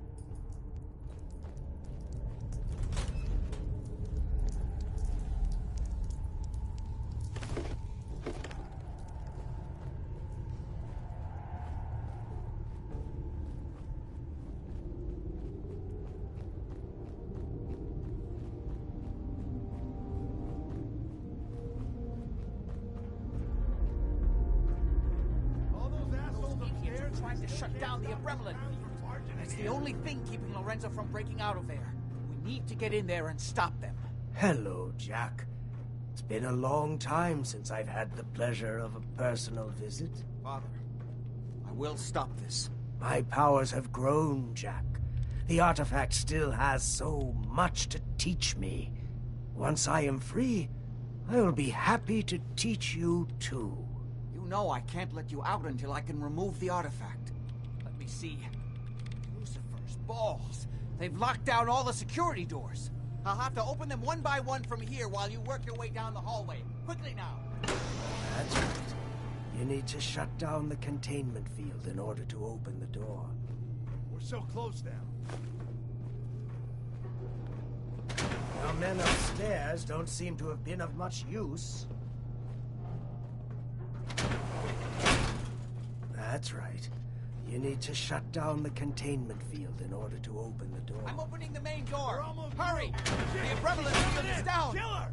All those assholes upstairs Trying to shut down the Abremlin field. It's the only thing keeping Lorenzo from breaking out of there. We need to get in there and stop them. Hello, Jack. It's been a long time since I've had the pleasure of a personal visit. Father, I will stop this. My powers have grown, Jack. The artifact still has so much to teach me. Once I am free, I will be happy to teach you too. You know I can't let you out until I can remove the artifact. Let me see. Lucifer's balls. They've locked down all the security doors. I'll have to open them one by one from here while you work your way down the hallway. Quickly now. That's right. You need to shut down the containment field in order to open the door. We're so close now. Our men upstairs don't seem to have been of much use. That's right. You need to shut down the containment field in order to open the door. I'm opening the main door. We're almost Hurry! through. The Abremlin field is down. Killer!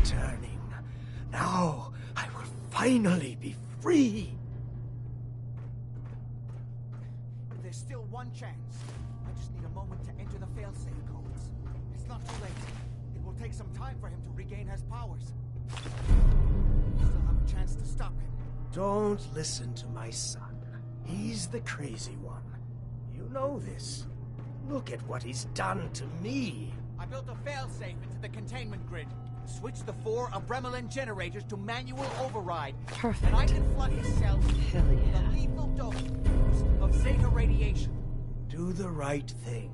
Turning. Now, I will finally be free. There's still one chance. I just need a moment to enter the failsafe codes. It's not too late. It will take some time for him to regain his powers. We still have a chance to stop him. Don't listen to my son. He's the crazy one. You know this. Look at what he's done to me. I built a failsafe into the containment grid. Switch the 4 Abremelin generators to manual override. Perfect. And I can flood his cells Hell with yeah. a lethal dose of Zeta radiation. Do the right thing.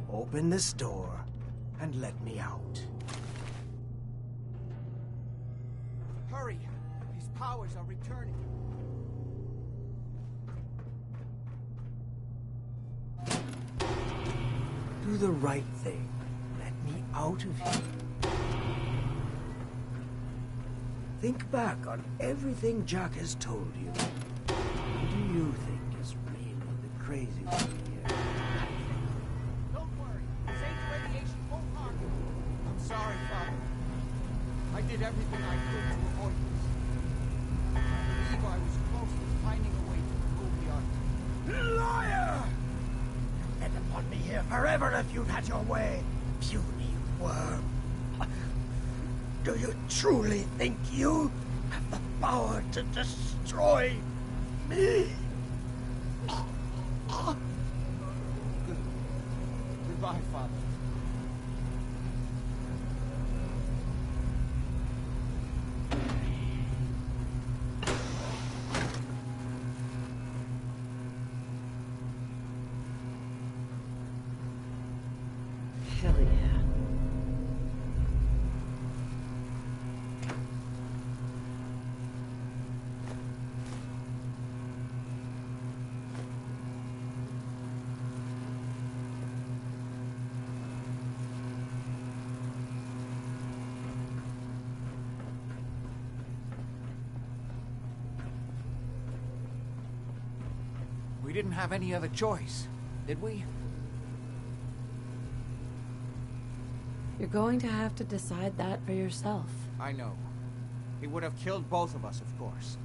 Open this door and let me out. Hurry! His powers are returning. Do the right thing. Let me out of here. Think back on everything Jack has told you. What do you think is really the crazy thing here? Don't worry. Zeta radiation won't harm you. I'm sorry, Father. I did everything I could to avoid this. I believe I was close to finding a way to remove the artifact. Liar! You'd fed upon me here forever if you'd had your way, puny worm. Do you truly think you have the power to destroy me? Goodbye, Father. Hell yeah. We didn't have any other choice, did we? You're going to have to decide that for yourself. I know. He would have killed both of us, of course.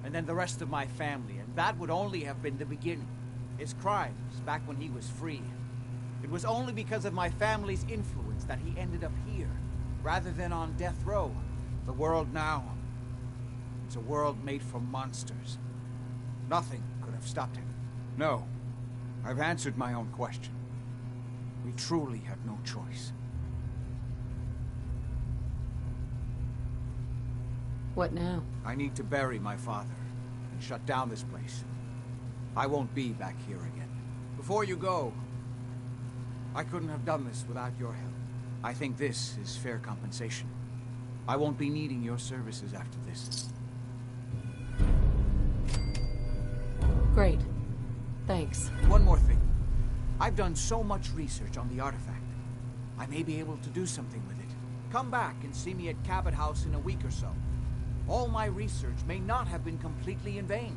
And then the rest of my family, and that would only have been the beginning. His crimes, back when he was free. It was only because of my family's influence that he ended up here, rather than on death row. The world now is a world made for monsters. Nothing could have stopped him. No, I've answered my own question. We truly had no choice. What now? I need to bury my father and shut down this place. I won't be back here again. Before you go, I couldn't have done this without your help. I think this is fair compensation. I won't be needing your services after this. Great. Thanks. One more thing. I've done so much research on the artifact. I may be able to do something with it. Come back and see me at Cabot House in a week or so. All my research may not have been completely in vain.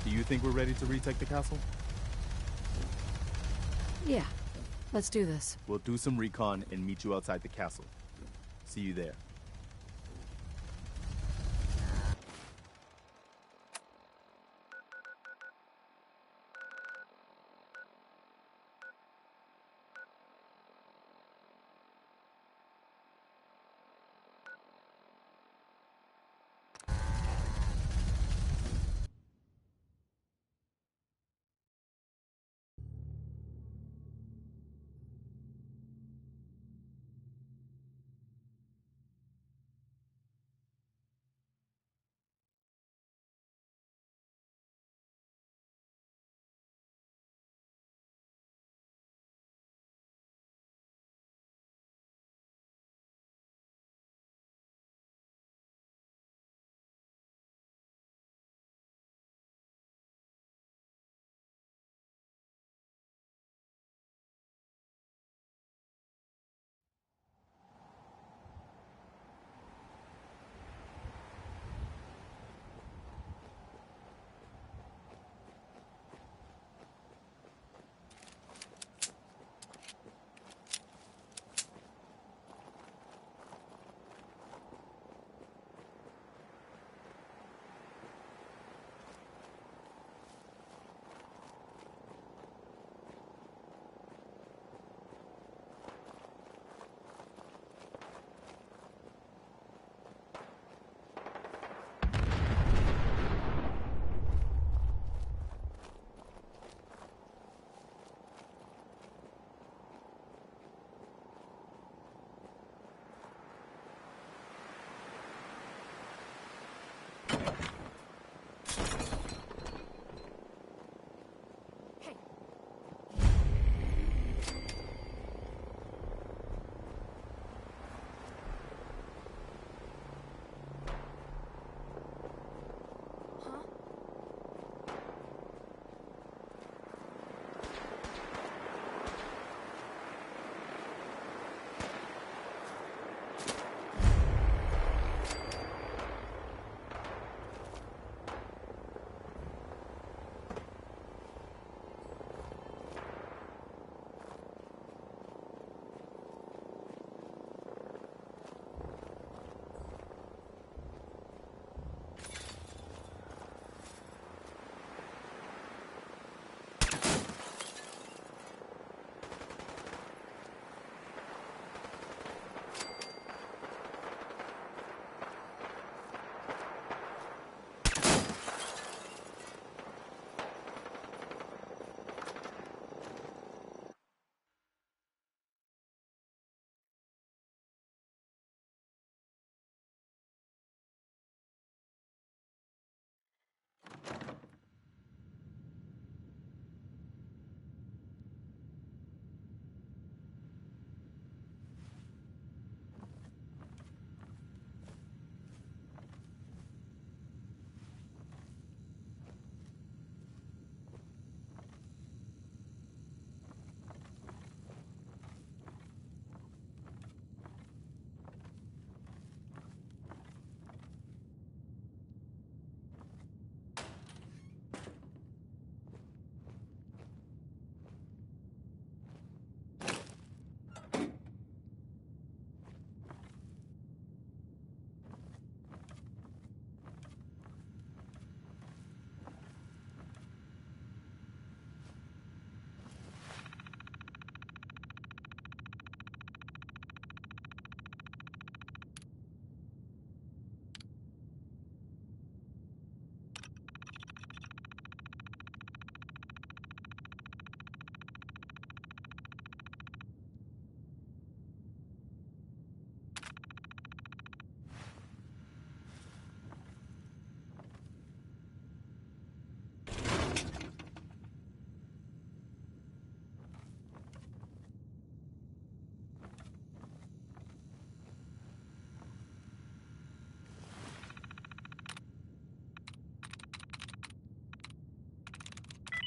Do you think we're ready to retake the castle? Yeah, let's do this. We'll do some recon and meet you outside the castle. See you there.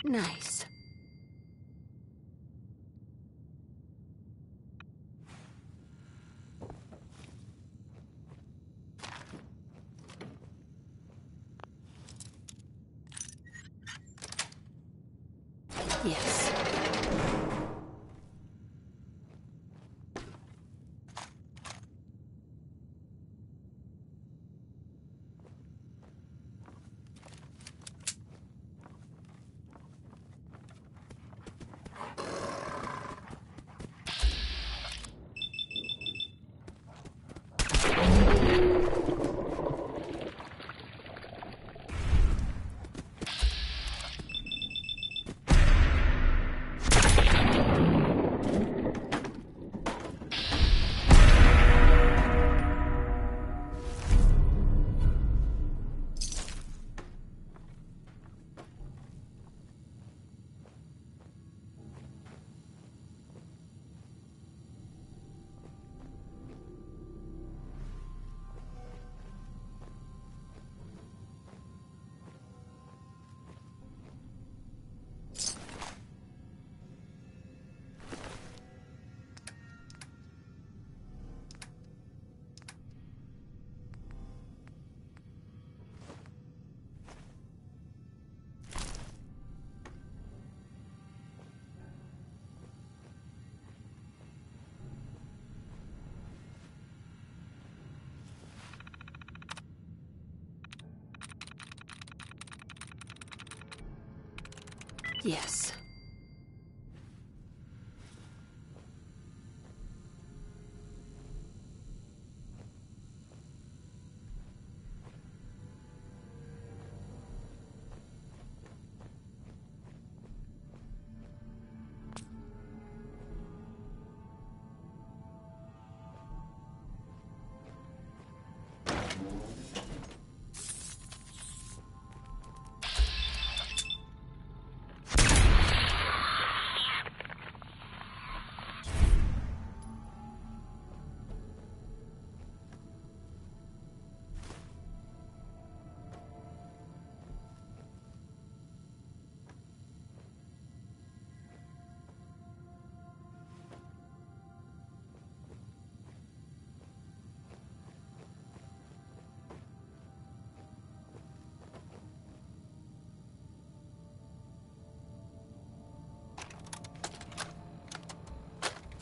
Nice. Yes. Yes.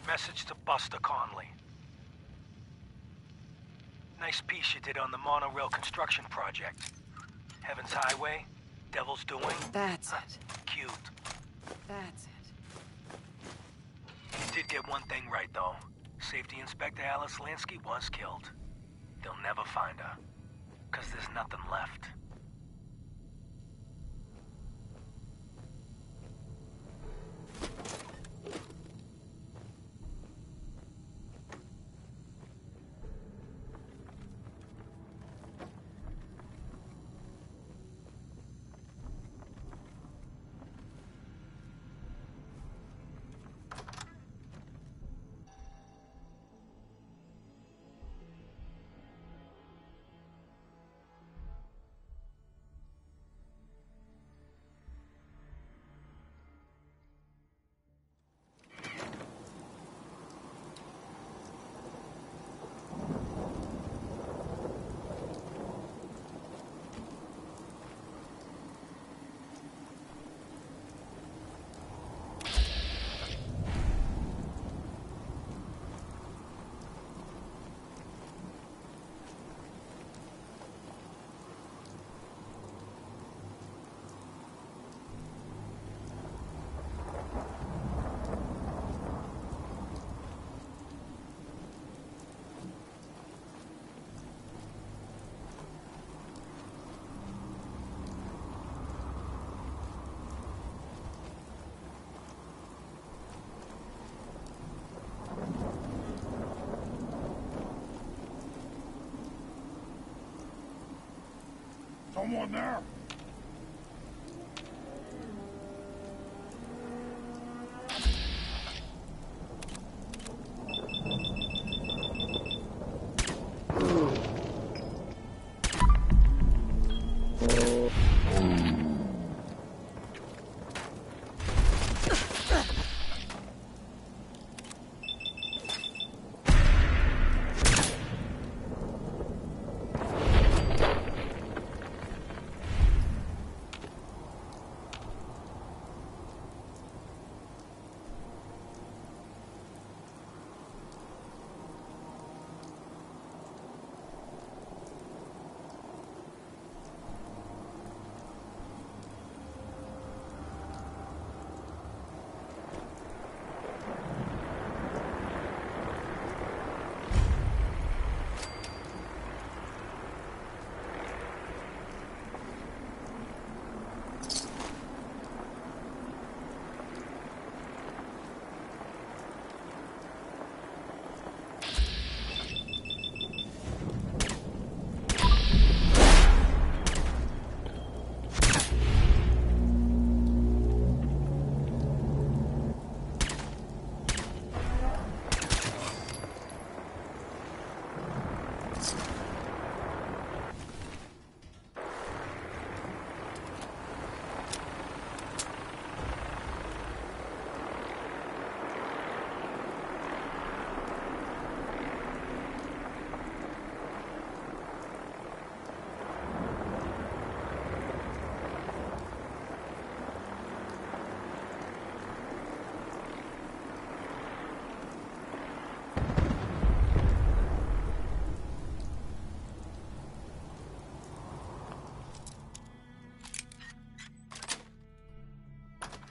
Message to Buster Conley. Nice piece you did on the monorail construction project. Heaven's Highway, Devil's Doing. That's it. Cute. That's it. You did get one thing right, though. Safety Inspector Alice Lansky was killed. They'll never find her. 'Cause there's nothing left. Someone there?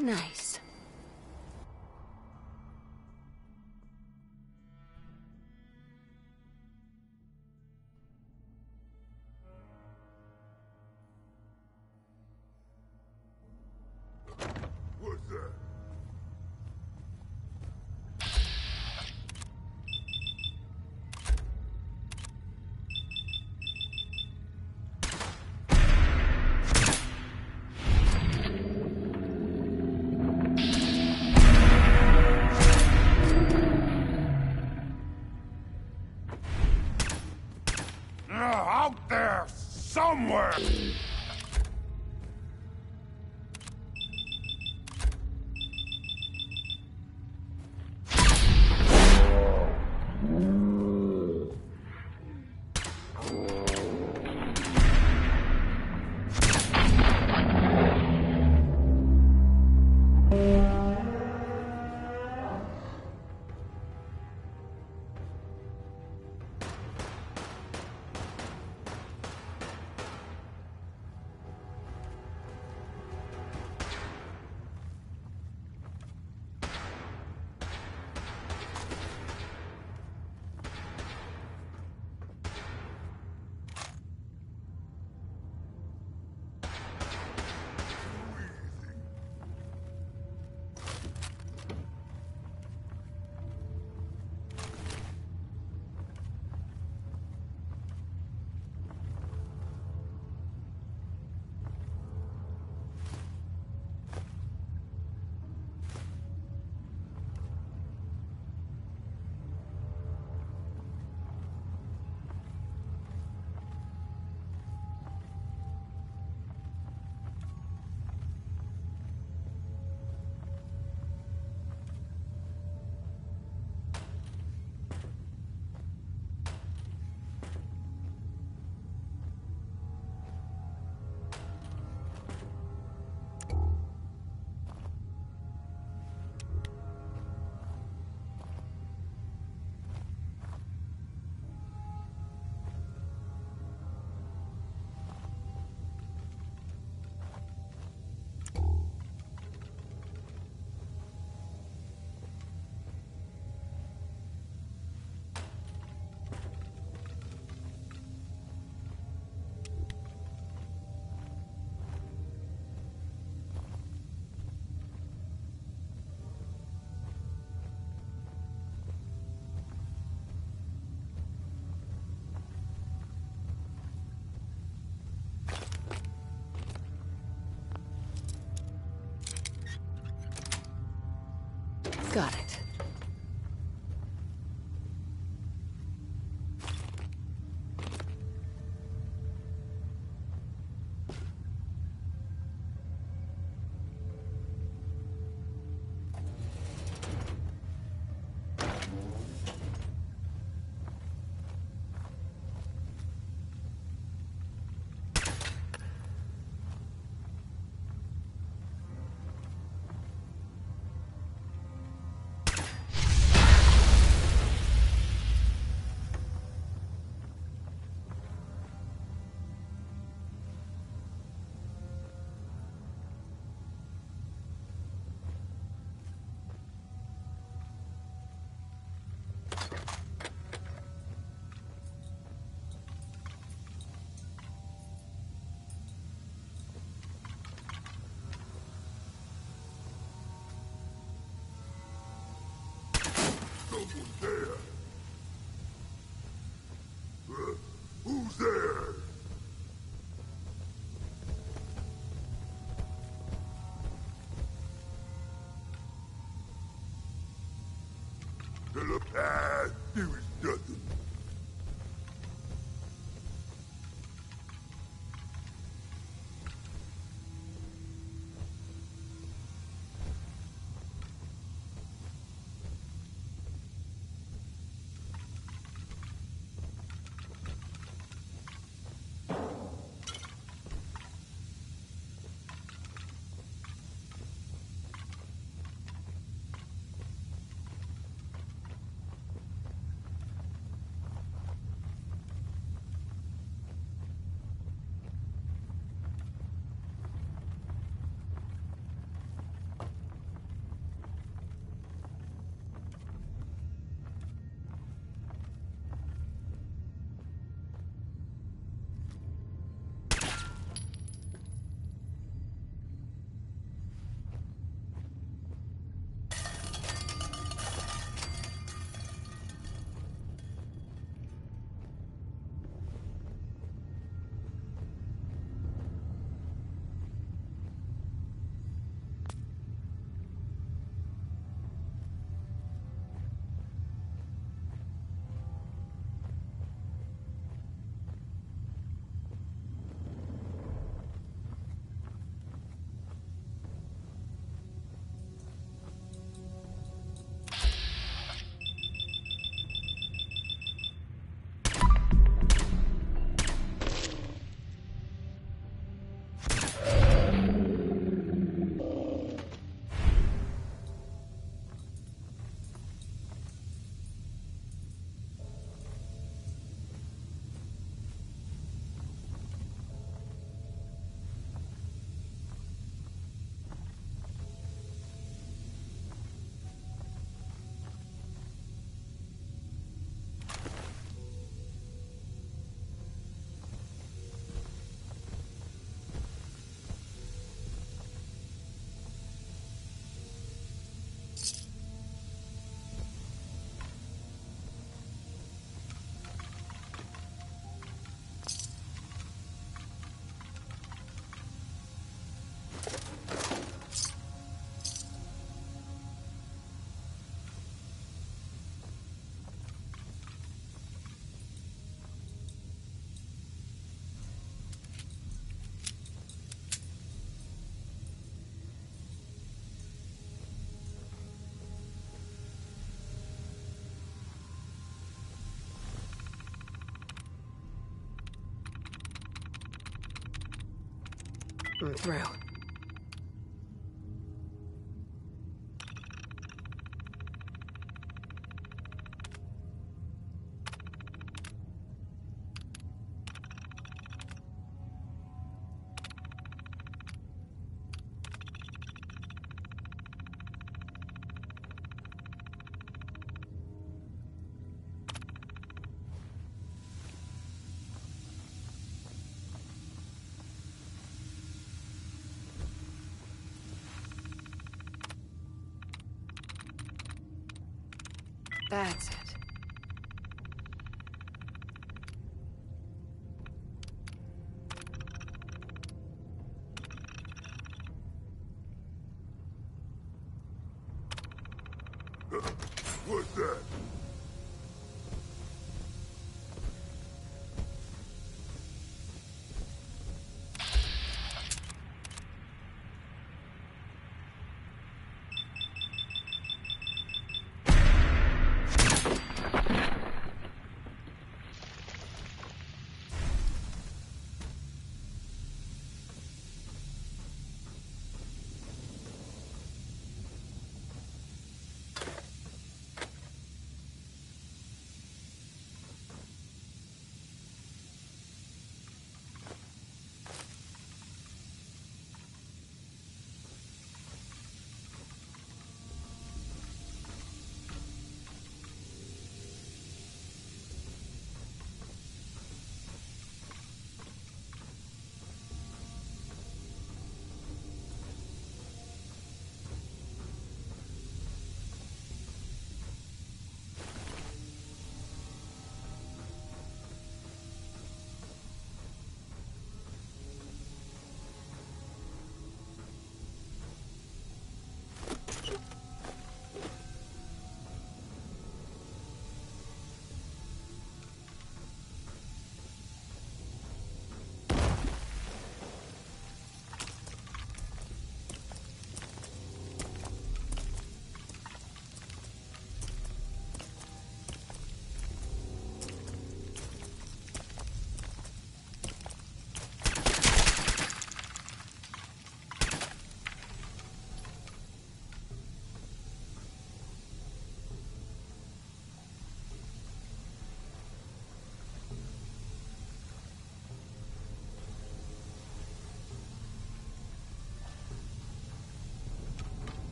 Nice. What's that? Out there somewhere! Got it. Someone's there. Who's there? Telepath, there is nothing. I'm through. That's it. What's that?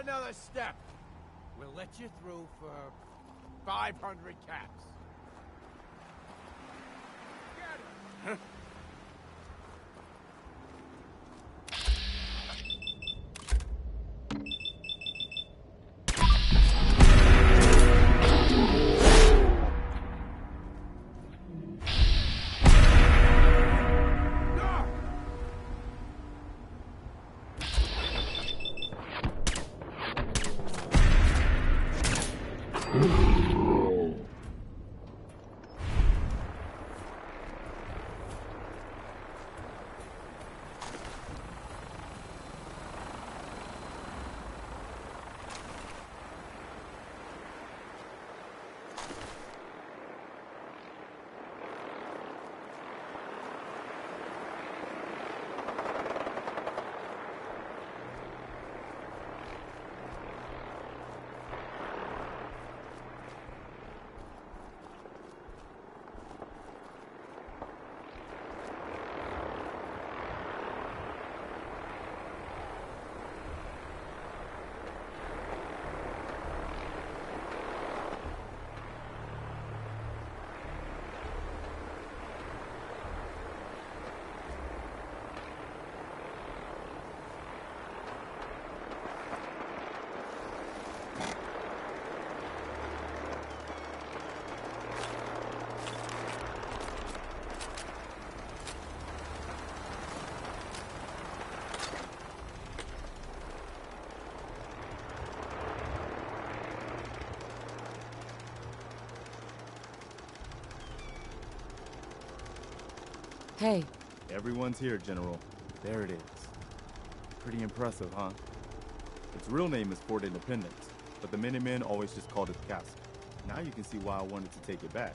another step. We'll let you through for 500 caps. Get it. Hey. Everyone's here, General. There it is. Pretty impressive, huh? Its real name is Fort Independence, but the Minutemen always just called it the castle. Now you can see why I wanted to take it back.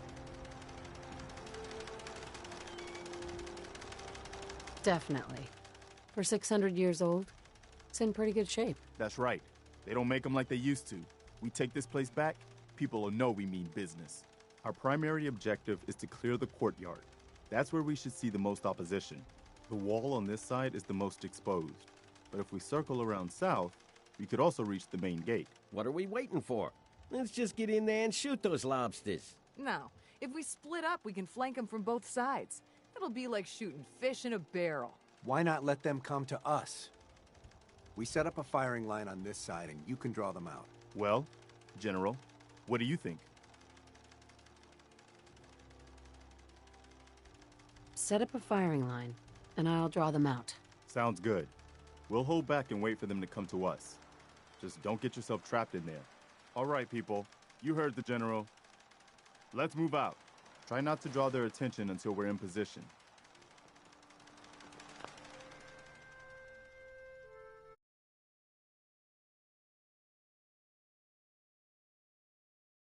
Definitely. For 600 years old, it's in pretty good shape. That's right. They don't make them like they used to. We take this place back, people will know we mean business. Our primary objective is to clear the courtyard. That's where we should see the most opposition. The wall on this side is the most exposed. But if we circle around south, we could also reach the main gate. What are we waiting for? Let's just get in there and shoot those lobsters. No. If we split up, we can flank them from both sides. It'll be like shooting fish in a barrel. Why not let them come to us? We set up a firing line on this side, and you can draw them out. Well, General, what do you think? Set up a firing line, and I'll draw them out. Sounds good. We'll hold back and wait for them to come to us. Just don't get yourself trapped in there. All right, people. You heard the General. Let's move out. Try not to draw their attention until we're in position.